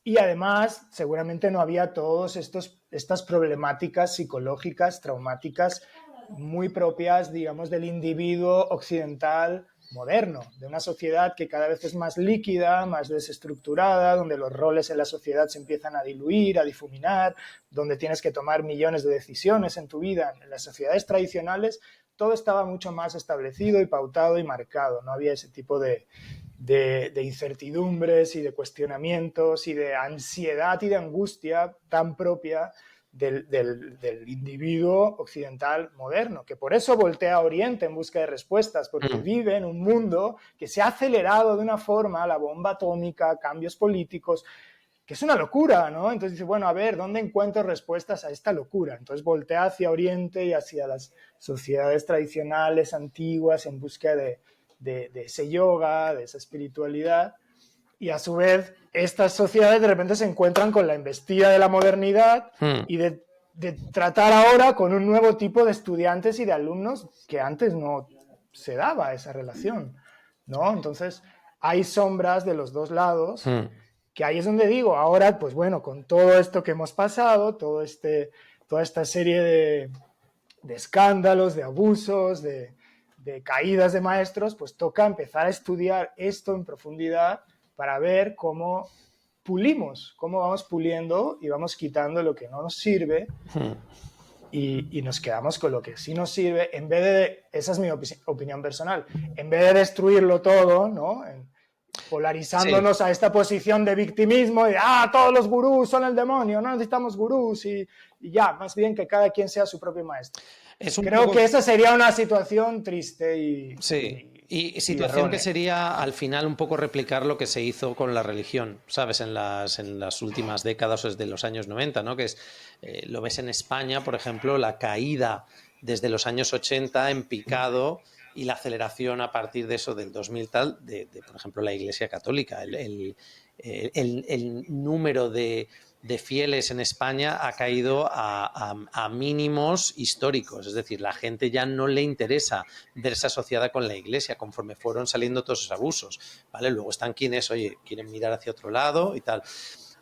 Y además, seguramente no había todas estas problemáticas psicológicas, traumáticas, muy propias, digamos, del individuo occidental moderno, de una sociedad que cada vez es más líquida, más desestructurada, donde los roles en la sociedad se empiezan a diluir, a difuminar, donde tienes que tomar millones de decisiones en tu vida. En las sociedades tradicionales todo estaba mucho más establecido y pautado y marcado, no había ese tipo de incertidumbres y de cuestionamientos y de ansiedad y de angustia tan propia del individuo occidental moderno, que por eso voltea a Oriente en busca de respuestas, porque vive en un mundo que se ha acelerado de una forma, la bomba atómica, cambios políticos, que es una locura, ¿no? Entonces dice, bueno, a ver, ¿dónde encuentro respuestas a esta locura? Entonces voltea hacia Oriente y hacia las sociedades tradicionales, antiguas, en busca de ese yoga, de esa espiritualidad, y a su vez estas sociedades de repente se encuentran con la embestida de la modernidad y de tratar ahora con un nuevo tipo de estudiantes y de alumnos que antes no se daba esa relación, ¿no? Entonces hay sombras de los dos lados, que ahí es donde digo, ahora pues bueno, con todo esto que hemos pasado, toda esta serie de escándalos, de abusos, de caídas de maestros, pues toca empezar a estudiar esto en profundidad para ver cómo pulimos, cómo vamos puliendo y vamos quitando lo que no nos sirve y nos quedamos con lo que sí nos sirve, en vez de, esa es mi opinión personal, en vez de destruirlo todo, ¿no? Polarizándonos a esta posición de victimismo y todos los gurús son el demonio, no necesitamos gurús y ya, más bien que cada quien sea su propio maestro. Creo que esa sería una situación triste y situación que sería al final un poco replicar lo que se hizo con la religión, ¿sabes? En las últimas décadas, desde los años 90, ¿no? Que es, lo ves en España, por ejemplo, la caída desde los años 80 en picado y la aceleración a partir de eso, del 2000 tal, de por ejemplo, la Iglesia Católica. El número de de fieles en España ha caído a mínimos históricos. Es decir, la gente ya no le interesa verse asociada con la Iglesia conforme fueron saliendo todos esos abusos, ¿vale? Luego están quienes, oye, quieren mirar hacia otro lado y tal.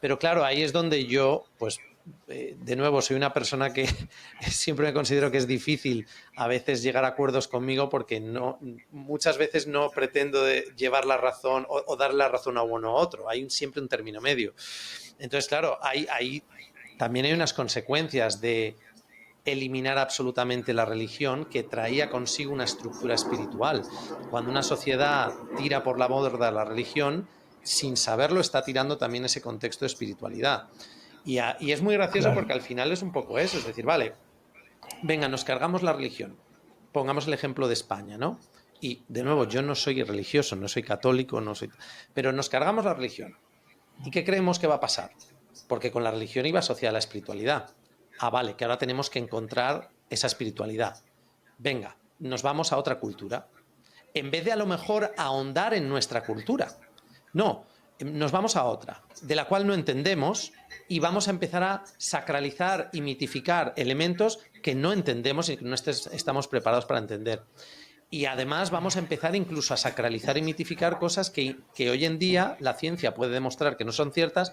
Pero claro, ahí es donde yo, pues, de nuevo, soy una persona que siempre me considero que es difícil a veces llegar a acuerdos conmigo porque muchas veces no pretendo llevar la razón o darle la razón a uno u otro. Hay siempre un término medio. Entonces, claro, también hay unas consecuencias de eliminar absolutamente la religión que traía consigo una estructura espiritual. Cuando una sociedad tira por la borda la religión, sin saberlo está tirando también ese contexto de espiritualidad. Y es muy gracioso porque al final es un poco eso, es decir, vale, venga, nos cargamos la religión. Pongamos el ejemplo de España, ¿no? Y, de nuevo, yo no soy religioso, no soy católico, pero nos cargamos la religión. ¿Y qué creemos que va a pasar? Porque con la religión iba asociada a la espiritualidad. Ah, vale, que ahora tenemos que encontrar esa espiritualidad. Venga, nos vamos a otra cultura. En vez de a lo mejor ahondar en nuestra cultura. No, nos vamos a otra, de la cual no entendemos y vamos a empezar a sacralizar y mitificar elementos que no entendemos y que no estamos preparados para entender. Y además vamos a empezar incluso a sacralizar y mitificar cosas que hoy en día la ciencia puede demostrar que no son ciertas,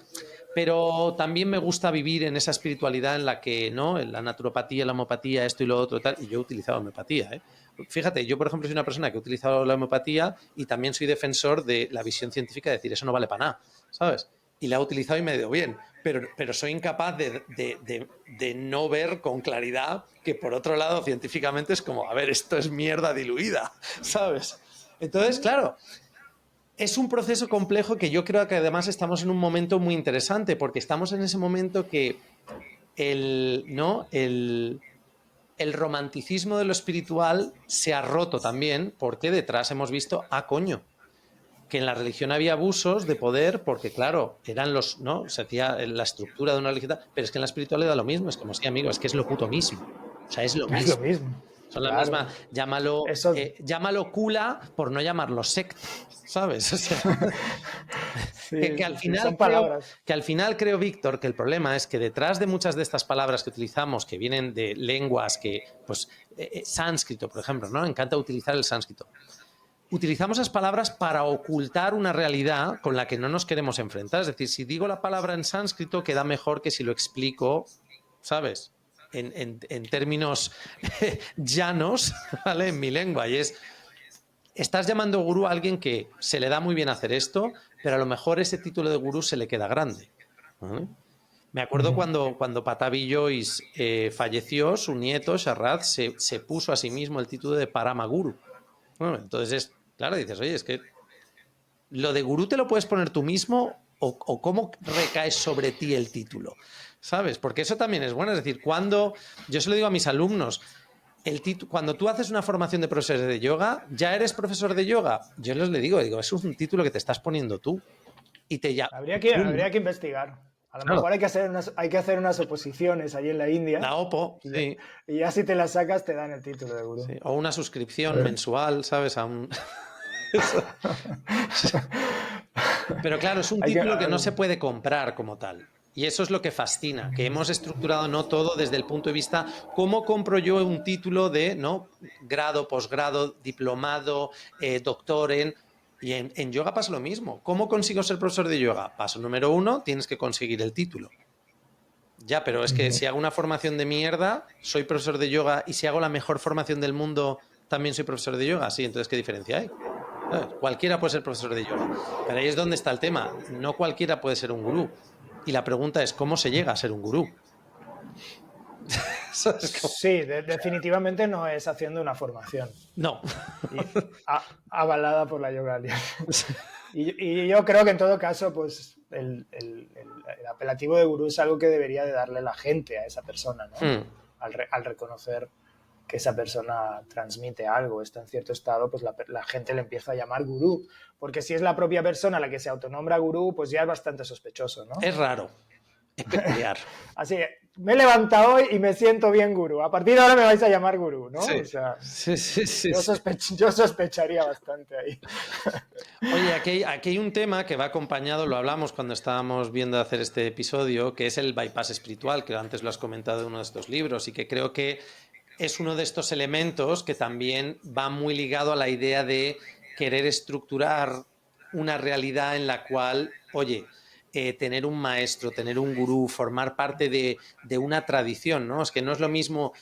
pero también me gusta vivir en esa espiritualidad en la que, ¿no? En la naturopatía, la homeopatía, esto y lo otro, tal, y yo he utilizado homeopatía, ¿eh? Fíjate, yo por ejemplo soy una persona que ha utilizado la homeopatía y también soy defensor de la visión científica de decir, eso no vale para nada, ¿sabes? Y la he utilizado y me ha ido bien, pero soy incapaz de no ver con claridad que por otro lado científicamente es como, a ver, esto es mierda diluida, ¿sabes? Entonces, claro, es un proceso complejo que yo creo que además estamos en un momento muy interesante porque estamos en ese momento que el romanticismo de lo espiritual se ha roto también porque detrás hemos visto, coño, que en la religión había abusos de poder porque, claro, eran ¿no? Se hacía la estructura de una religión, pero es que en la espiritualidad lo mismo, es como, sí, amigo, es que es lo puto mismo. O sea, es lo mismo. Es lo mismo. Son la misma, llámalo cula por no llamarlo secta, ¿sabes? O sea, sí, que al final creo, Víctor, que el problema es que detrás de muchas de estas palabras que utilizamos, que vienen de lenguas que, pues, sánscrito, por ejemplo, ¿no? Me encanta utilizar el sánscrito. Utilizamos esas palabras para ocultar una realidad con la que no nos queremos enfrentar. Es decir, si digo la palabra en sánscrito, queda mejor que si lo explico, ¿sabes? En términos llanos, ¿vale? En mi lengua. Y estás llamando gurú a alguien que se le da muy bien hacer esto, pero a lo mejor ese título de gurú se le queda grande. ¿Vale? Me acuerdo cuando Patavi Joyce falleció, su nieto, Sharad, se puso a sí mismo el título de Paramaguru. Bueno, entonces, claro, dices, oye, es que lo de gurú te lo puedes poner tú mismo o cómo recae sobre ti el título, ¿sabes? Porque eso también es bueno. Es decir, yo se lo digo a mis alumnos, cuando tú haces una formación de profesores de yoga, ¿ya eres profesor de yoga? Yo les digo, es un título que te estás poniendo tú. Y habría que investigar. A lo mejor hay que hacer unas oposiciones allí en la India. La OPO, sí. Y ya si te las sacas te dan el título de gurú. Sí. O una suscripción mensual, ¿sabes? Pero claro, es un título que no se puede comprar como tal. Y eso es lo que fascina, que hemos estructurado no todo desde el punto de vista, ¿cómo compro yo un título de grado, posgrado, diplomado, doctor en... Y en yoga pasa lo mismo. ¿Cómo consigo ser profesor de yoga? Paso número 1, tienes que conseguir el título. Ya, pero es que si hago una formación de mierda, soy profesor de yoga, y si hago la mejor formación del mundo, también soy profesor de yoga. Sí, entonces, ¿qué diferencia hay? Cualquiera puede ser profesor de yoga. Pero ahí es donde está el tema. No cualquiera puede ser un gurú. Y la pregunta es, ¿cómo se llega a ser un gurú? Sí, definitivamente no es haciendo una formación. No. Avalada por la Yoga Alliance. Y yo creo que en todo caso, pues el apelativo de gurú es algo que debería de darle la gente a esa persona, ¿no? Al reconocer que esa persona transmite algo, está en cierto estado, pues la gente le empieza a llamar gurú. Porque si es la propia persona la que se autonombra gurú, pues ya es bastante sospechoso, ¿no? Es raro. Es peculiar. Así me he levantado hoy y me siento bien gurú. A partir de ahora me vais a llamar gurú, ¿no? Sí, O sea, sí. yo sospecharía bastante ahí. Oye, aquí hay un tema que va acompañado, lo hablamos cuando estábamos viendo hacer este episodio, que es el bypass espiritual, que antes lo has comentado en uno de estos libros, y que creo que es uno de estos elementos que también va muy ligado a la idea de querer estructurar una realidad en la cual, oye, tener un maestro, tener un gurú, formar parte de una tradición, ¿no? Es que no es lo mismo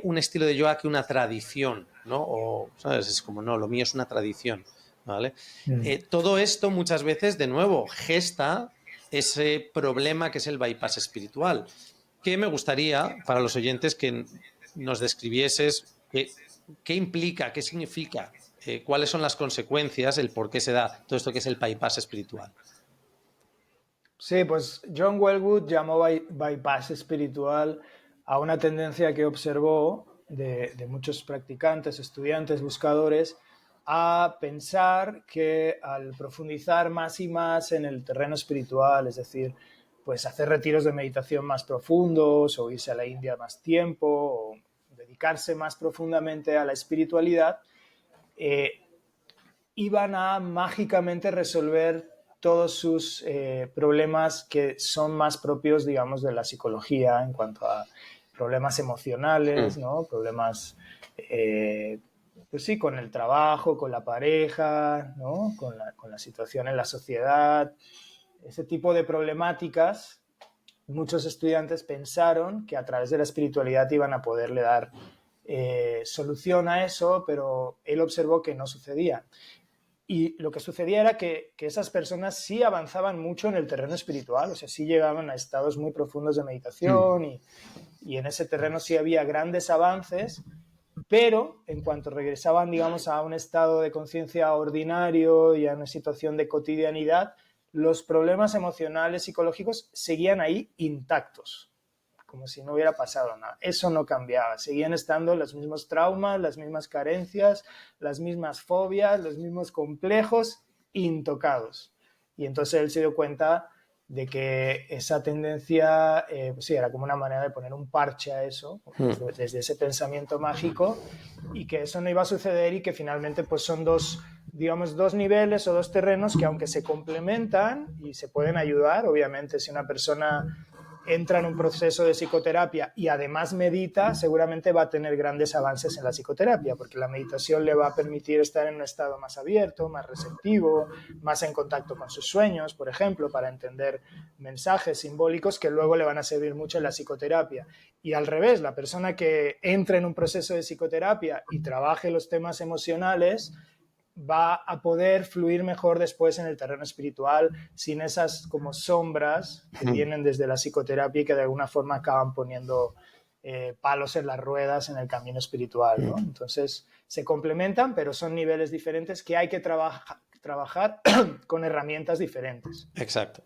un estilo de yoga que una tradición, ¿no? O, ¿sabes? Es como, no, lo mío es una tradición, ¿vale? Todo esto muchas veces, de nuevo, gesta ese problema que es el bypass espiritual, que me gustaría para los oyentes que nos describieses qué implica, qué significa, cuáles son las consecuencias, el por qué se da todo esto que es el bypass espiritual. Sí, pues John Wellwood llamó bypass espiritual a una tendencia que observó de muchos practicantes, estudiantes, buscadores, a pensar que al profundizar más y más en el terreno espiritual, es decir, pues hacer retiros de meditación más profundos o irse a la India más tiempo o dedicarse más profundamente a la espiritualidad, iban a mágicamente resolver todos sus problemas que son más propios, digamos, de la psicología en cuanto a problemas emocionales, ¿no? Problemas, pues sí, con el trabajo, con la pareja, ¿no? Con la situación en la sociedad, ese tipo de problemáticas. Muchos estudiantes pensaron que a través de la espiritualidad iban a poderle dar solución a eso, pero él observó que no sucedía. Y lo que sucedía era que esas personas sí avanzaban mucho en el terreno espiritual, o sea, sí llegaban a estados muy profundos de meditación y en ese terreno sí había grandes avances, pero en cuanto regresaban, digamos, a un estado de conciencia ordinario y a una situación de cotidianidad, los problemas emocionales, psicológicos, seguían ahí intactos, como si no hubiera pasado nada. Eso no cambiaba. Seguían estando los mismos traumas, las mismas carencias, las mismas fobias, los mismos complejos intocados. Y entonces él se dio cuenta de que esa tendencia, pues sí, era como una manera de poner un parche a eso, desde ese pensamiento mágico, y que eso no iba a suceder y que finalmente pues son digamos, dos niveles o dos terrenos que aunque se complementan y se pueden ayudar, obviamente si una persona entra en un proceso de psicoterapia y además medita, seguramente va a tener grandes avances en la psicoterapia, porque la meditación le va a permitir estar en un estado más abierto, más receptivo, más en contacto con sus sueños, por ejemplo, para entender mensajes simbólicos que luego le van a servir mucho en la psicoterapia. Y al revés, la persona que entre en un proceso de psicoterapia y trabaje los temas emocionales, va a poder fluir mejor después en el terreno espiritual sin esas como sombras que vienen desde la psicoterapia y que de alguna forma acaban poniendo palos en las ruedas en el camino espiritual, ¿no? Entonces se complementan, pero son niveles diferentes que hay que trabajar con herramientas diferentes. Exacto.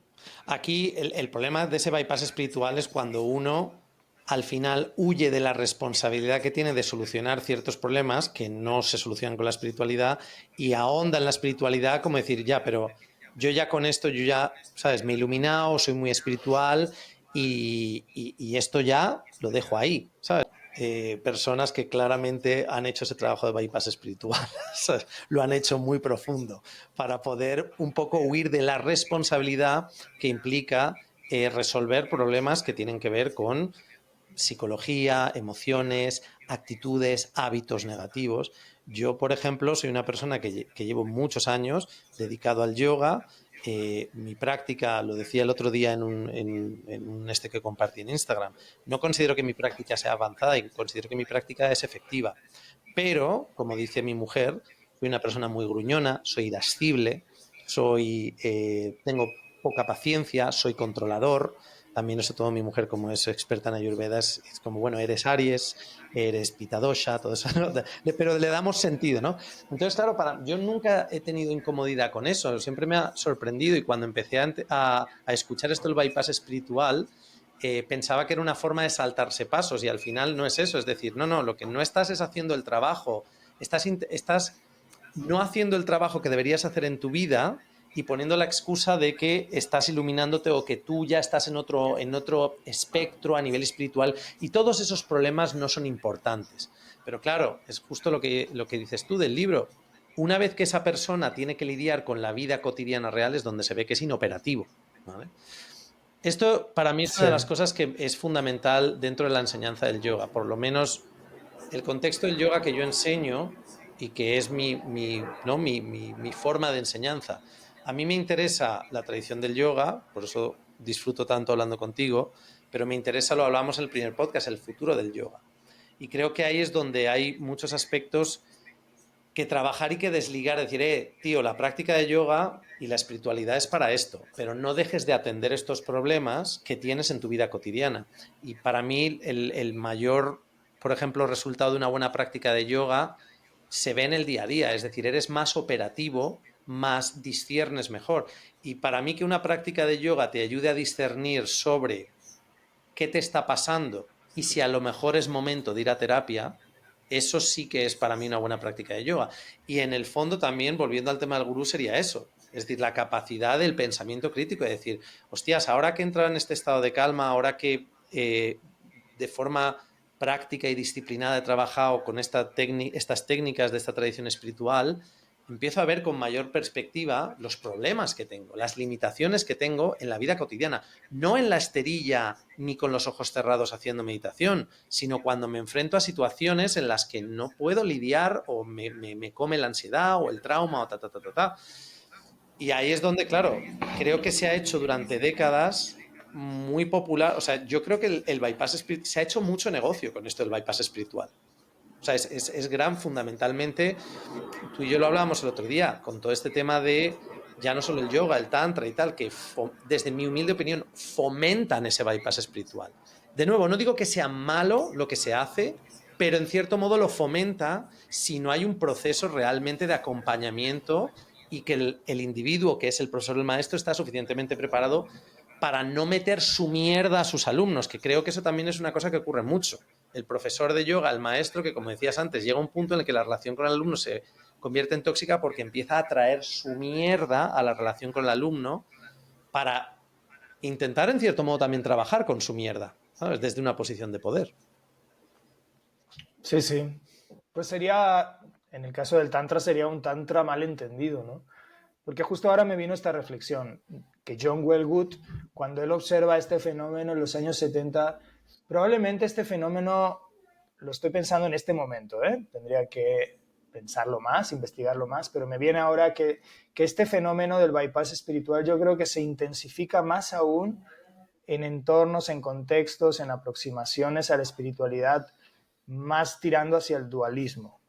Aquí el problema de ese bypass espiritual es cuando uno al final huye de la responsabilidad que tiene de solucionar ciertos problemas que no se solucionan con la espiritualidad y ahonda en la espiritualidad como decir, ya, pero yo ya con esto, yo ya, ¿sabes? Me he iluminado, soy muy espiritual y esto ya lo dejo ahí, ¿sabes? Personas que claramente han hecho ese trabajo de bypass espiritual, ¿sabes? Lo han hecho muy profundo para poder un poco huir de la responsabilidad que implica resolver problemas que tienen que ver con psicología, emociones, actitudes, hábitos negativos. Yo, por ejemplo, soy una persona que llevo muchos años dedicado al yoga. Mi práctica, lo decía el otro día en un que compartí en Instagram, no considero que mi práctica sea avanzada y considero que mi práctica es efectiva. Pero, como dice mi mujer, soy una persona muy gruñona, soy irascible, tengo poca paciencia, soy controlador. También eso todo mi mujer, como es experta en Ayurveda, es como, bueno, eres Aries, eres Pitta Dosha, todo eso, ¿no? Pero le damos sentido, ¿no? Entonces, claro, yo nunca he tenido incomodidad con eso, siempre me ha sorprendido y cuando empecé a escuchar esto del bypass espiritual, pensaba que era una forma de saltarse pasos y al final no es eso, es decir, no, lo que no estás es haciendo el trabajo, estás no haciendo el trabajo que deberías hacer en tu vida y poniendo la excusa de que estás iluminándote o que tú ya estás en otro espectro a nivel espiritual, y todos esos problemas no son importantes. Pero claro, es justo lo que dices tú del libro. Una vez que esa persona tiene que lidiar con la vida cotidiana real es donde se ve que es inoperativo, ¿vale? Esto para mí es una Sí. de las cosas que es fundamental dentro de la enseñanza del yoga, por lo menos el contexto del yoga que yo enseño y que es ¿no? mi forma de enseñanza. A mí me interesa la tradición del yoga, por eso disfruto tanto hablando contigo, pero me interesa, lo hablamos en el primer podcast, el futuro del yoga. Y creo que ahí es donde hay muchos aspectos que trabajar y que desligar, decir, tío, la práctica de yoga y la espiritualidad es para esto, pero no dejes de atender estos problemas que tienes en tu vida cotidiana. Y para mí el mayor, por ejemplo, resultado de una buena práctica de yoga se ve en el día a día, es decir, eres más operativo, más disciernes mejor. Y para mí que una práctica de yoga te ayude a discernir sobre qué te está pasando y si a lo mejor es momento de ir a terapia, eso sí que es para mí una buena práctica de yoga. Y en el fondo también, volviendo al tema del gurú, sería eso. Es decir, la capacidad del pensamiento crítico, de decir, hostias, ahora que he entrado en este estado de calma, ahora que de forma práctica y disciplinada he trabajado con estas técnicas de esta tradición espiritual, empiezo a ver con mayor perspectiva los problemas que tengo, las limitaciones que tengo en la vida cotidiana, no en la esterilla ni con los ojos cerrados haciendo meditación, sino cuando me enfrento a situaciones en las que no puedo lidiar o me come la ansiedad o el trauma o ta. Y ahí es donde, claro, creo que se ha hecho durante décadas muy popular. O sea, yo creo que el bypass espiritual, se ha hecho mucho negocio con esto del bypass espiritual. O sea, es gran fundamentalmente. Tú y yo lo hablábamos el otro día, con todo este tema de ya no solo el yoga, el tantra y tal, que desde mi humilde opinión fomentan ese bypass espiritual. De nuevo, no digo que sea malo lo que se hace, pero en cierto modo lo fomenta si no hay un proceso realmente de acompañamiento y que el individuo, que es el profesor o el maestro, está suficientemente preparado para no meter su mierda a sus alumnos, que creo que eso también es una cosa que ocurre mucho. El profesor de yoga, el maestro, que como decías antes, llega a un punto en el que la relación con el alumno se convierte en tóxica porque empieza a traer su mierda a la relación con el alumno para intentar, en cierto modo, también trabajar con su mierda, ¿sabes? Desde una posición de poder. Sí, sí. Pues sería, en el caso del Tantra, sería un Tantra mal entendido, ¿no? Porque justo ahora me vino esta reflexión, que John Wellwood, cuando él observa este fenómeno en los años 70, probablemente este fenómeno, lo estoy pensando en este momento, ¿eh? Tendría que pensarlo más, investigarlo más, pero me viene ahora que este fenómeno del bypass espiritual yo creo que se intensifica más aún en entornos, en contextos, en aproximaciones a la espiritualidad más tirando hacia el dualismo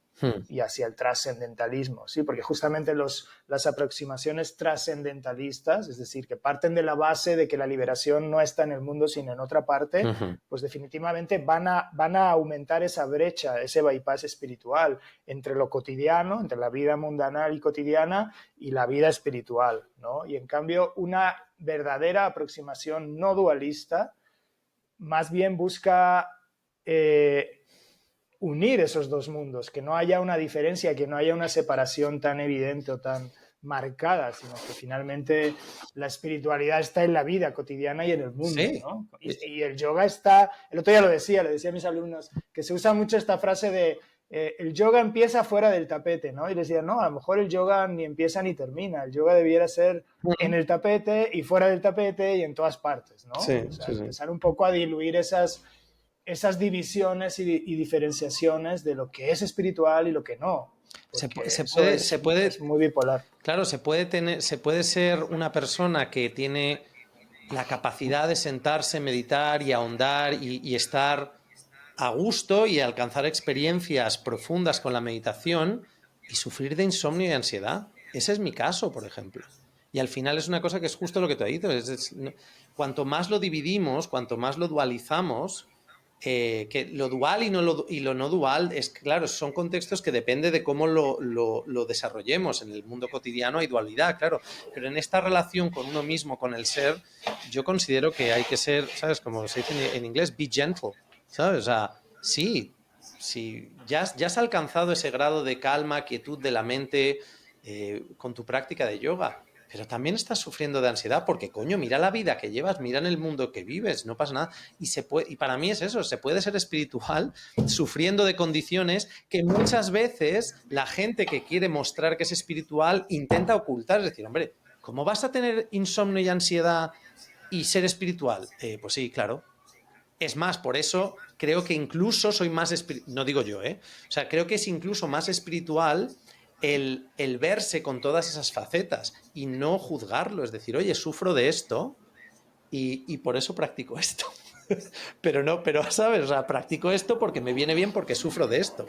y hacia el trascendentalismo, ¿sí? Porque justamente las aproximaciones trascendentalistas, es decir, que parten de la base de que la liberación no está en el mundo sino en otra parte, pues definitivamente van a aumentar esa brecha, ese bypass espiritual entre lo cotidiano, entre la vida mundana y cotidiana y la vida espiritual, ¿no? Y en cambio una verdadera aproximación no dualista más bien busca unir esos dos mundos, que no haya una diferencia, que no haya una separación tan evidente o tan marcada, sino que finalmente la espiritualidad está en la vida cotidiana y en el mundo, Sí. ¿no? Y el yoga está, el otro día lo decía, le decía a mis alumnos, que se usa mucho esta frase de el yoga empieza fuera del tapete, ¿no? Y les decía, no, a lo mejor el yoga ni empieza ni termina, el yoga debiera ser en el tapete y fuera del tapete y en todas partes, ¿no? Sí, O sea, sí, sí. empezar un poco a diluir esas divisiones y diferenciaciones de lo que es espiritual y lo que no. Se puede, es muy bipolar. claro, se puede ser una persona que tiene la capacidad de sentarse, meditar y ahondar y estar a gusto y alcanzar experiencias profundas con la meditación y sufrir de insomnio y ansiedad. Ese es mi caso, por ejemplo. Y al final es una cosa que es justo lo que te he dicho. Cuanto más lo dividimos, cuanto más lo dualizamos, que lo dual y lo no dual, es claro, son contextos que depende de cómo lo desarrollemos. En el mundo cotidiano hay dualidad, claro, pero en esta relación con uno mismo, con el ser, yo considero que hay que ser, ¿sabes? Como se dice en inglés, be gentle, ¿sabes? O sea, sí, ya has alcanzado ese grado de calma, quietud de la mente con tu práctica de yoga. pero también estás sufriendo de ansiedad porque, coño, mira la vida que llevas, mira en el mundo que vives, no pasa nada. Y para mí es eso, se puede ser espiritual sufriendo de condiciones que muchas veces la gente que quiere mostrar que es espiritual intenta ocultar. Es decir, hombre, ¿cómo vas a tener insomnio y ansiedad y ser espiritual? Pues sí, claro. Es más, por eso creo que incluso soy más espiritual, no digo yo, o sea, creo que es incluso más espiritual el verse con todas esas facetas y no juzgarlo, es decir, oye, sufro de esto y por eso practico esto. Pero no, pero sabes, o sea, practico esto porque me viene bien porque sufro de esto.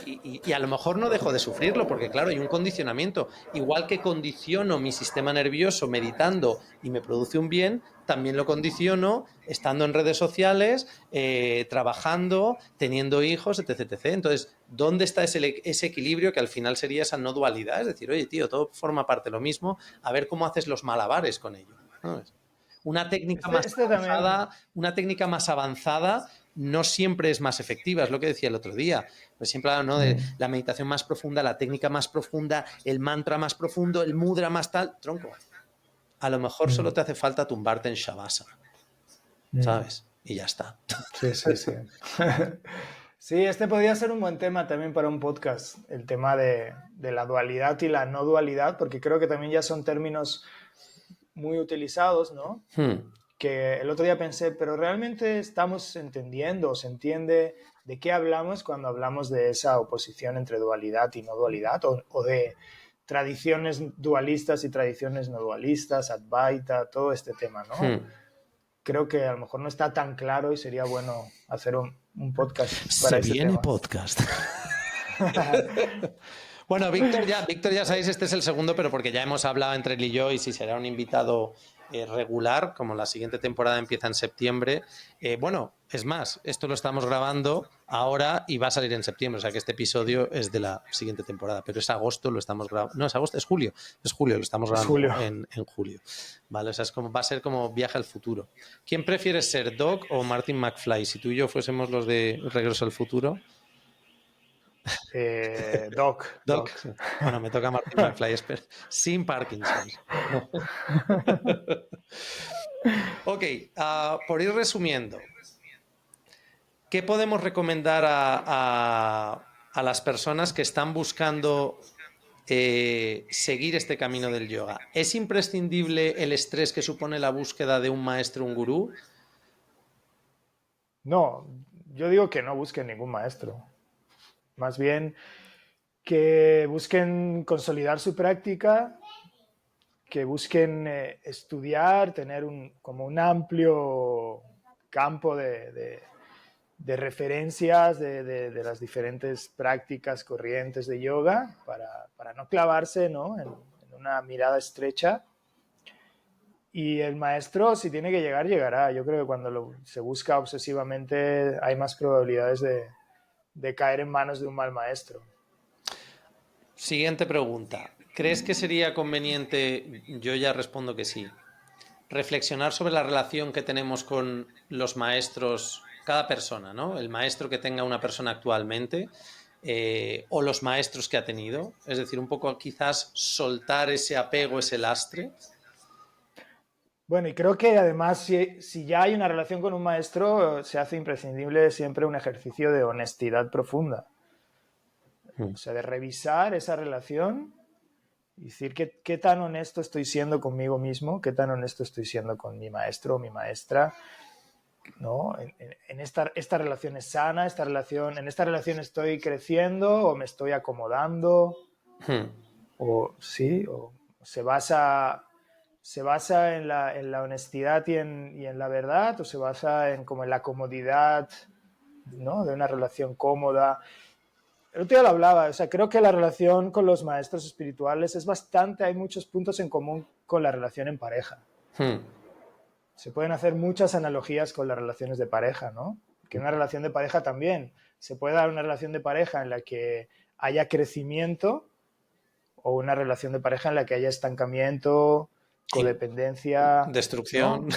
Y a lo mejor no dejo de sufrirlo porque, claro, hay un condicionamiento. Igual que condiciono mi sistema nervioso meditando y me produce un bien, también lo condiciono estando en redes sociales, trabajando, teniendo hijos, etc, etc. Entonces, ¿dónde está ese equilibrio que al final sería esa no dualidad? Es decir, oye, tío, todo forma parte de lo mismo, a ver cómo haces los malabares con ello, ¿sabes? Una También, técnica más avanzada no siempre es más efectiva, es lo que decía el otro día. Pues siempre hablan, ¿no?, de la meditación más profunda, la técnica más profunda, el mantra más profundo, el mudra más tal. Tronco, a lo mejor solo te hace falta tumbarte en Shavasana, ¿sabes? Y ya está. Sí, sí, sí. Sí, este podría ser un buen tema también para un podcast, el tema de la dualidad y la no dualidad, porque creo que también ya son términos muy utilizados, ¿no? Que el otro día pensé, pero realmente estamos entendiendo, se entiende de qué hablamos cuando hablamos de esa oposición entre dualidad y no dualidad, o de tradiciones dualistas y tradiciones no dualistas, Advaita, todo este tema, ¿no? Creo que a lo mejor no está tan claro y sería bueno hacer un podcast para ese tema. Se viene podcast. Bueno, Víctor, ya sabéis, este es el segundo, pero porque ya hemos hablado entre él y yo y si será un invitado regular, como la siguiente temporada empieza en septiembre. Bueno, es más, esto lo estamos grabando ahora y va a salir en septiembre, o sea que este episodio es de la siguiente temporada, pero es agosto, lo estamos grabando. No, es agosto, es julio, lo estamos grabando en julio. Vale, o sea, va a ser como viaje al futuro. ¿Quién prefieres ser, Doc o Martin McFly? Si tú y yo fuésemos los de Regreso al Futuro. Doc. Bueno, me toca Martin McFly, sin Parkinson. Ok, por ir resumiendo, ¿qué podemos recomendar a las personas que están buscando seguir este camino del yoga? ¿Es imprescindible el estrés que supone la búsqueda de un maestro, un gurú? No, yo digo que no busquen ningún maestro. Más bien que busquen consolidar su práctica, que busquen estudiar, tener como un amplio campo de referencias de las diferentes prácticas, corrientes de yoga, para no clavarse, ¿no?, en una mirada estrecha. Y el maestro, si tiene que llegar, llegará. Yo creo que cuando se busca obsesivamente hay más probabilidades de caer en manos de un mal maestro. Siguiente pregunta. ¿Crees que sería conveniente, yo ya respondo que sí, reflexionar sobre la relación que tenemos con los maestros, cada persona, ¿no? El maestro que tenga una persona actualmente o los maestros que ha tenido? Es decir, un poco quizás soltar ese apego, ese lastre. Bueno, y creo que además si ya hay una relación con un maestro, se hace imprescindible siempre un ejercicio de honestidad profunda. O sea, de revisar esa relación y decir qué tan honesto estoy siendo conmigo mismo, qué tan honesto estoy siendo con mi maestro o mi maestra, ¿no? En esta relación es sana, en esta relación estoy creciendo o me estoy acomodando, o sí, o se basa en la honestidad y en la verdad, o se basa como en la comodidad, ¿no?, de una relación cómoda. El otro día lo hablaba, o sea, creo que la relación con los maestros espirituales hay muchos puntos en común con la relación en pareja. Se pueden hacer muchas analogías con las relaciones de pareja, ¿no? Que en una relación de pareja también se puede dar una relación de pareja en la que haya crecimiento o una relación de pareja en la que haya estancamiento, codependencia, destrucción, ¿no?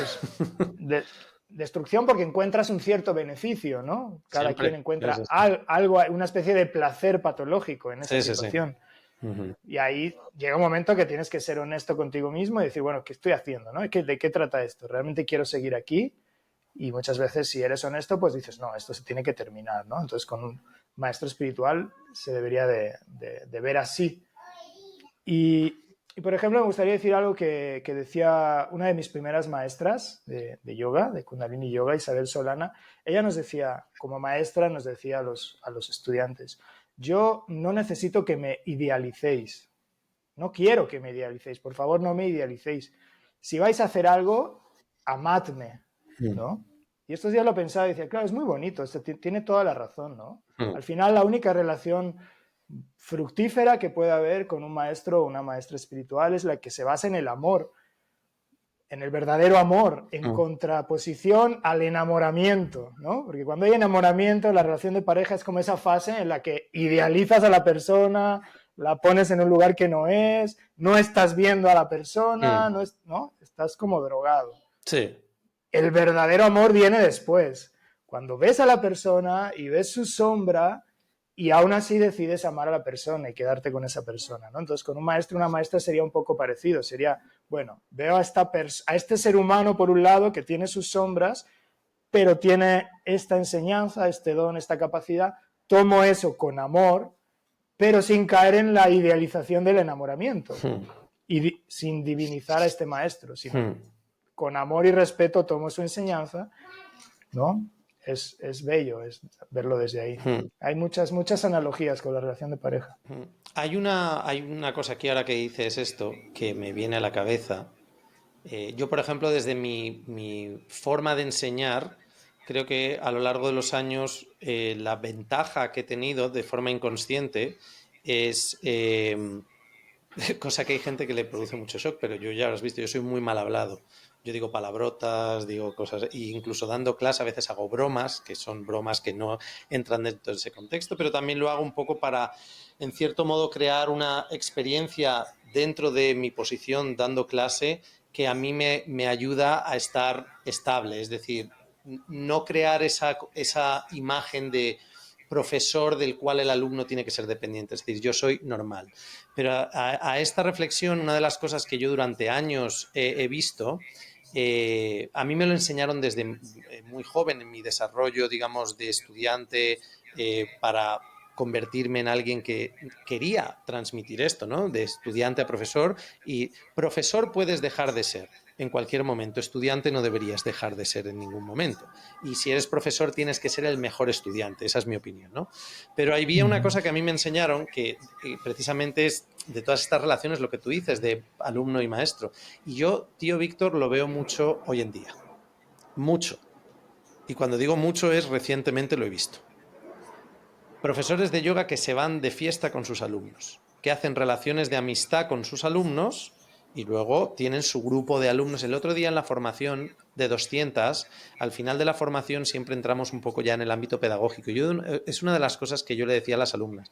Pues, destrucción porque encuentras un cierto beneficio, ¿no? Cada siempre quien encuentra sí. algo, una especie de placer patológico en esa situación. Y ahí llega un momento que tienes que ser honesto contigo mismo y decir, bueno, ¿qué estoy haciendo? ¿No? ¿De qué trata esto? ¿Realmente quiero seguir aquí? Y muchas veces, si eres honesto, pues dices, no, esto se tiene que terminar, ¿no? Entonces, con un maestro espiritual se debería de ver así. Y, por ejemplo, me gustaría decir algo que decía una de mis primeras maestras de yoga, de Kundalini Yoga, Isabel Solana. Ella nos decía, como maestra, nos decía a los estudiantes, yo no necesito que me idealicéis, no quiero que me idealicéis, por favor no me idealicéis. Si vais a hacer algo, amadme, ¿no? Y estos días lo pensaba y decía, claro, es muy bonito, esto tiene toda la razón, ¿no? Al final, la única relación fructífera que puede haber con un maestro o una maestra espiritual es la que se basa en el amor, en el verdadero amor, en contraposición al enamoramiento, ¿no? Porque cuando hay enamoramiento, la relación de pareja es como esa fase en la que idealizas a la persona, la pones en un lugar que no estás viendo a la persona, ¿no? Estás como drogado. Sí. El verdadero amor viene después, cuando ves a la persona y ves su sombra y aún así decides amar a la persona y quedarte con esa persona, ¿no? Entonces, con un maestro o una maestra sería un poco parecido. Sería, bueno, veo a este ser humano por un lado que tiene sus sombras, pero tiene esta enseñanza, este don, esta capacidad. Tomo eso con amor, pero sin caer en la idealización del enamoramiento y sin divinizar a este maestro, sino con amor y respeto tomo su enseñanza, ¿no? Es bello es verlo desde ahí. Hay muchas analogías con la relación de pareja. Hay una cosa aquí ahora que dices esto que me viene a la cabeza. Yo, por ejemplo, desde mi forma de enseñar, creo que a lo largo de los años la ventaja que he tenido de forma inconsciente es cosa que hay gente que le produce mucho shock, pero yo ya lo has visto, yo soy muy mal hablado. Yo digo palabrotas, digo cosas, e incluso dando clase a veces hago bromas, que son bromas que no entran dentro de ese contexto, pero también lo hago un poco para, en cierto modo, crear una experiencia dentro de mi posición dando clase que a mí me ayuda a estar estable, es decir, no crear esa imagen de profesor del cual el alumno tiene que ser dependiente, es decir, yo soy normal. Pero a esta reflexión, una de las cosas que yo durante años he visto, a mí me lo enseñaron desde muy joven en mi desarrollo, digamos, de estudiante para convertirme en alguien que quería transmitir esto, ¿no? De estudiante a profesor, y profesor puedes dejar de ser en cualquier momento, estudiante no deberías dejar de ser en ningún momento, y si eres profesor tienes que ser el mejor estudiante, esa es mi opinión, ¿no? Pero había una cosa que a mí me enseñaron que precisamente es de todas estas relaciones lo que tú dices de alumno y maestro, y yo, tío Víctor, lo veo mucho hoy en día, mucho, y cuando digo mucho es recientemente lo he visto. Profesores de yoga que se van de fiesta con sus alumnos, que hacen relaciones de amistad con sus alumnos y luego tienen su grupo de alumnos. El otro día en la formación de 200, al final de la formación siempre entramos un poco ya en el ámbito pedagógico. Es una de las cosas que yo le decía a las alumnas.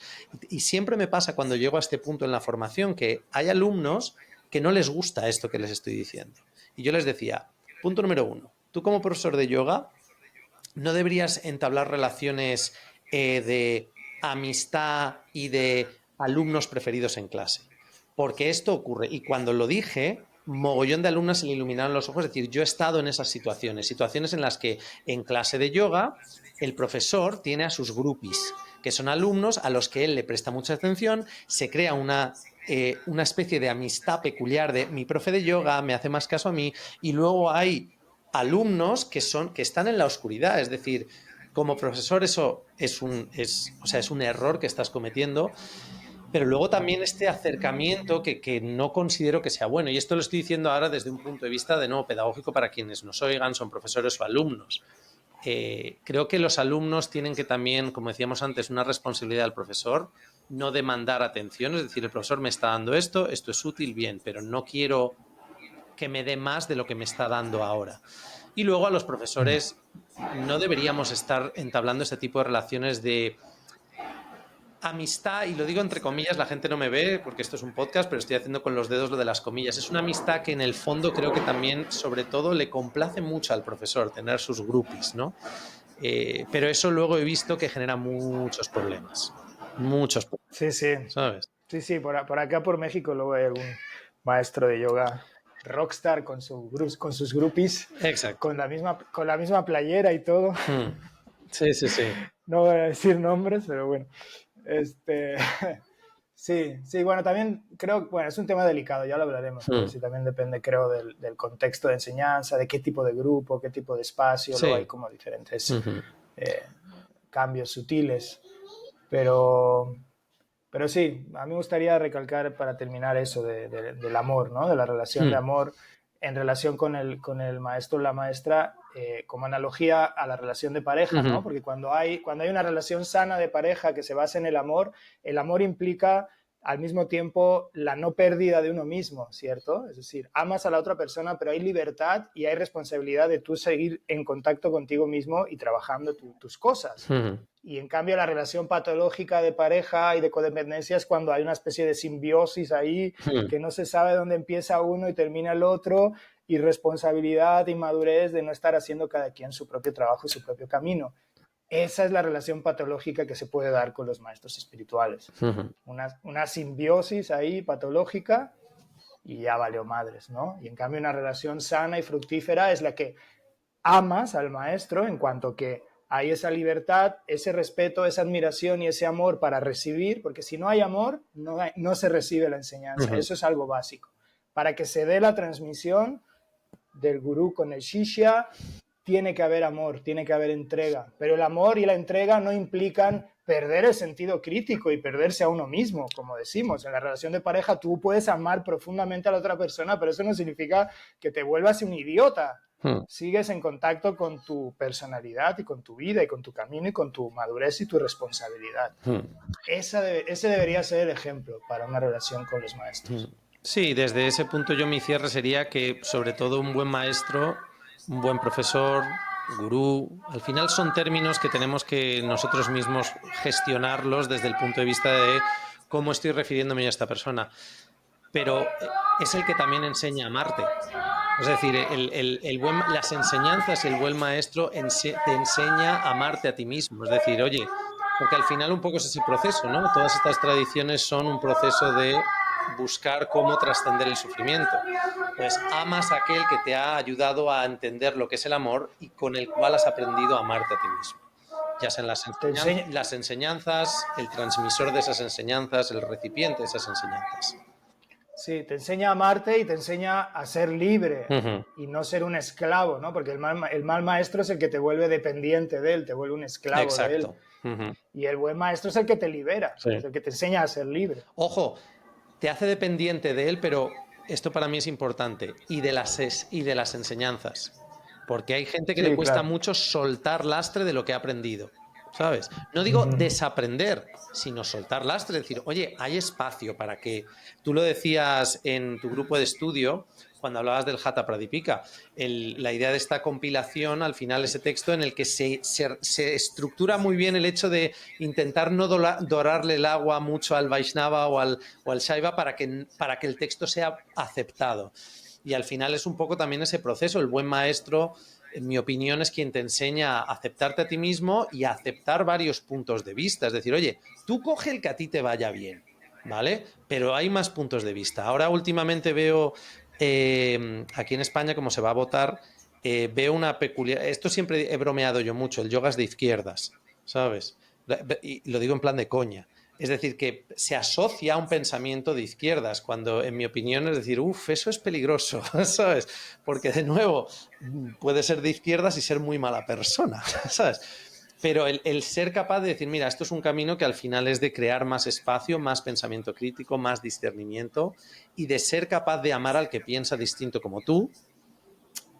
Y siempre me pasa cuando llego a este punto en la formación que hay alumnos que no les gusta esto que les estoy diciendo. Y yo les decía, punto número 1, tú como profesor de yoga no deberías entablar relaciones de amistad y de alumnos preferidos en clase. Porque esto ocurre. Y cuando lo dije, mogollón de alumnas se le iluminaron los ojos. Es decir, yo he estado en esas situaciones en las que en clase de yoga el profesor tiene a sus groupies, que son alumnos a los que él le presta mucha atención, se crea una especie de amistad peculiar de mi profe de yoga me hace más caso a mí, y luego hay alumnos que están en la oscuridad, es decir, como profesor eso es un error que estás cometiendo, pero luego también este acercamiento que no considero que sea bueno, y esto lo estoy diciendo ahora desde un punto de vista de nuevo pedagógico para quienes nos oigan, son profesores o alumnos. Creo que los alumnos tienen que también, como decíamos antes, una responsabilidad del profesor, no demandar atención, es decir, el profesor me está dando esto es útil, bien, pero no quiero que me dé más de lo que me está dando ahora. Y luego a los profesores no deberíamos estar entablando este tipo de relaciones de amistad, y lo digo entre comillas, la gente no me ve porque esto es un podcast, pero estoy haciendo con los dedos lo de las comillas. Es una amistad que en el fondo creo que también, sobre todo, le complace mucho al profesor tener sus groupies, ¿no? Pero eso luego he visto que genera muchos problemas. Muchos problemas, Sí, sí. ¿sabes? Sí, por acá por México luego hay algún maestro de yoga rockstar con sus groupies, Exacto. con la misma playera y todo. Sí, sí, sí. No voy a decir nombres, pero bueno. Este, sí, bueno, también creo, bueno, es un tema delicado, ya lo hablaremos, porque sí también depende, creo, del contexto de enseñanza, de qué tipo de grupo, qué tipo de espacio, luego hay Sí. como diferentes cambios sutiles, pero, pero sí, a mí me gustaría recalcar para terminar eso del amor, ¿no? De la relación de amor en relación con el maestro o la maestra, como analogía a la relación de pareja, ¿no? Porque cuando hay una relación sana de pareja que se basa en el amor implica al mismo tiempo la no pérdida de uno mismo, ¿cierto? Es decir, amas a la otra persona, pero hay libertad y hay responsabilidad de tú seguir en contacto contigo mismo y trabajando tus cosas. Y en cambio la relación patológica de pareja y de codependencia es cuando hay una especie de simbiosis ahí que no se sabe dónde empieza uno y termina el otro, y responsabilidad y madurez de no estar haciendo cada quien su propio trabajo, su propio camino. Esa es la relación patológica que se puede dar con los maestros espirituales. Una simbiosis ahí patológica y ya valió madres, ¿no? Y en cambio una relación sana y fructífera es la que amas al maestro en cuanto que hay esa libertad, ese respeto, esa admiración y ese amor para recibir, porque si no hay amor, no se recibe la enseñanza. Eso es algo básico. Para que se dé la transmisión del gurú con el shishya, tiene que haber amor, tiene que haber entrega. Pero el amor y la entrega no implican perder el sentido crítico y perderse a uno mismo, como decimos. En la relación de pareja tú puedes amar profundamente a la otra persona, pero eso no significa que te vuelvas un idiota. Sigues en contacto con tu personalidad y con tu vida y con tu camino y con tu madurez y tu responsabilidad. Ese debería ser el ejemplo para una relación con los maestros. Sí, desde ese punto yo mi cierre sería que sobre todo un buen maestro, un buen profesor, gurú, al final son términos que tenemos que nosotros mismos gestionarlos desde el punto de vista de cómo estoy refiriéndome a esta persona. Pero es el que también enseña a amarte. Es decir, las enseñanzas y el buen maestro te enseña a amarte a ti mismo. Es decir, oye, porque al final un poco es ese proceso, ¿no? Todas estas tradiciones son un proceso de buscar cómo trascender el sufrimiento. Entonces, amas a aquel que te ha ayudado a entender lo que es el amor y con el cual has aprendido a amarte a ti mismo. Ya sean las enseñanzas, el transmisor de esas enseñanzas, el recipiente de esas enseñanzas. Sí, te enseña a amarte y te enseña a ser libre y no ser un esclavo, ¿no? Porque el mal maestro es el que te vuelve dependiente de él, te vuelve un esclavo de él. Y el buen maestro es el que te libera, es el que te enseña a ser libre. Ojo, te hace dependiente de él, pero esto para mí es importante, y de las enseñanzas. Porque hay gente que le cuesta mucho soltar lastre de lo que ha aprendido. ¿Sabes? No digo desaprender, sino soltar lastre, decir, oye, hay espacio para que, tú lo decías en tu grupo de estudio, cuando hablabas del Hatha Pradipika, la idea de esta compilación, al final ese texto en el que se estructura muy bien el hecho de intentar no dorarle el agua mucho al Vaishnava o al Shaiva para que el texto sea aceptado. Y al final es un poco también ese proceso, el buen maestro, en mi opinión, es quien te enseña a aceptarte a ti mismo y a aceptar varios puntos de vista. Es decir, oye, tú coge el que a ti te vaya bien, ¿vale? Pero hay más puntos de vista. Ahora últimamente veo, aquí en España, como se va a votar, veo una peculiar... Esto siempre he bromeado yo mucho, el yoga es de izquierdas, ¿sabes? Y lo digo en plan de coña. Es decir, que se asocia a un pensamiento de izquierdas, cuando en mi opinión es decir, eso es peligroso, ¿sabes? Porque de nuevo, puede ser de izquierdas y ser muy mala persona, ¿sabes? Pero el ser capaz de decir, mira, esto es un camino que al final es de crear más espacio, más pensamiento crítico, más discernimiento y de ser capaz de amar al que piensa distinto como tú,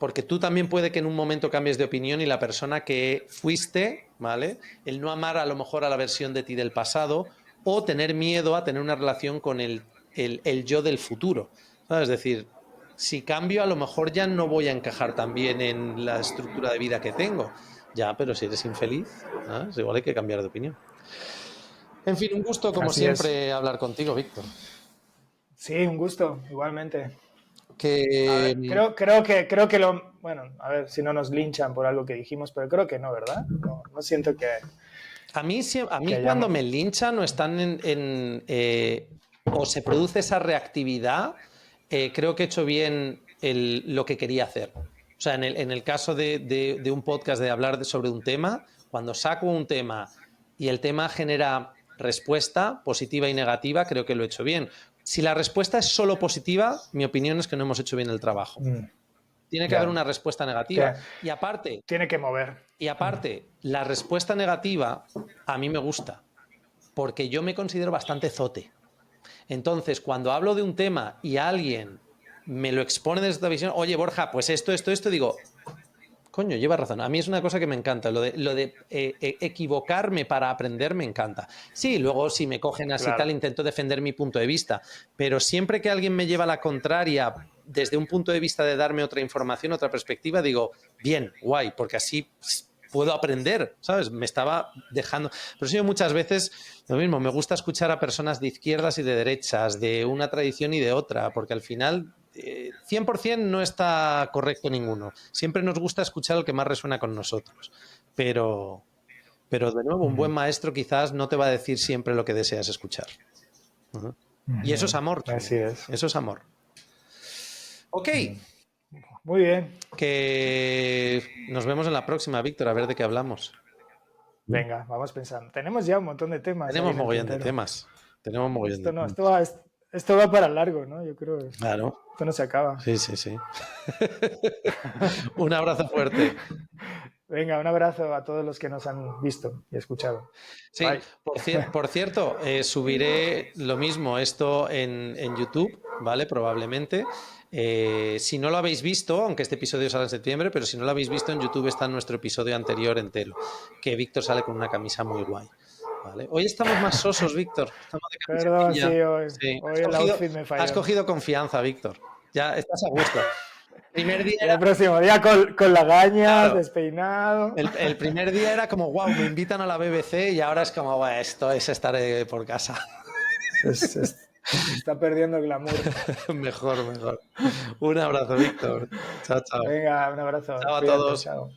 porque tú también puede que en un momento cambies de opinión y la persona que fuiste, ¿vale? El no amar a lo mejor a la versión de ti del pasado o tener miedo a tener una relación con el yo del futuro, ¿sabes? Es decir, si cambio a lo mejor ya no voy a encajar tan bien en la estructura de vida que tengo. Ya, pero si eres infeliz, ¿sabes? Igual hay que cambiar de opinión. En fin, un gusto como Así siempre es. hablar contigo, Víctor. Sí, un gusto, igualmente. A Que ver, creo que bueno, a ver si no nos linchan por algo que dijimos, pero creo que no, ¿verdad? No siento a mí que cuando hayamos... me linchan o están o se produce esa reactividad, creo que he hecho bien lo que quería hacer. O sea, en el caso de un podcast, de hablar sobre un tema, cuando saco un tema y el tema genera respuesta positiva y negativa, creo que lo he hecho bien. Si la respuesta es solo positiva, mi opinión es que no hemos hecho bien el trabajo. Tiene que haber una respuesta negativa. Y aparte... Tiene que mover. Y aparte, la respuesta negativa a mí me gusta, porque yo me considero bastante zote. Entonces, cuando hablo de un tema y alguien me lo expone desde esta visión, oye, Borja, pues esto, digo, coño, lleva razón. A mí es una cosa que me encanta. Lo de equivocarme para aprender me encanta. Sí, luego si me cogen así tal, intento defender mi punto de vista. Pero siempre que alguien me lleva a la contraria desde un punto de vista de darme otra información, otra perspectiva, digo, bien, guay, porque así puedo aprender, ¿sabes? Me estaba dejando... Pero sí, muchas veces lo mismo, me gusta escuchar a personas de izquierdas y de derechas, de una tradición y de otra, porque al final 100% no está correcto ninguno. Siempre nos gusta escuchar el que más resuena con nosotros. Pero de nuevo, un buen maestro quizás no te va a decir siempre lo que deseas escuchar. Y eso es amor. Así es. Eso es amor. Ok. Muy bien. Que nos vemos en la próxima, Víctor, a ver de qué hablamos. Venga, vamos pensando. Tenemos ya un montón de temas. Tenemos mogollón de temas. Tenemos mogollón esto de no, temas. esto va para largo, ¿no? Yo creo. Claro. Esto no se acaba. Sí. Un abrazo fuerte. Venga, un abrazo a todos los que nos han visto y escuchado. Sí, por cierto, subiré lo mismo esto en YouTube, ¿vale? Probablemente. Si no lo habéis visto, aunque este episodio sale en septiembre, pero si no lo habéis visto, en YouTube está nuestro episodio anterior entero, que Víctor sale con una camisa muy guay. ¿Vale? Hoy estamos más sosos, Víctor. Estamos de Perdón, sí, hoy el outfit me falló. Has cogido confianza, Víctor. Ya estás a gusto. Primer día el próximo día con lagañas, despeinado. El primer día era como, wow, me invitan a la BBC, y ahora es como, bueno, esto es estar por casa. Está perdiendo el glamour. Mejor. Un abrazo, Víctor. Chao. Venga, un abrazo. Chao a todos. Chao.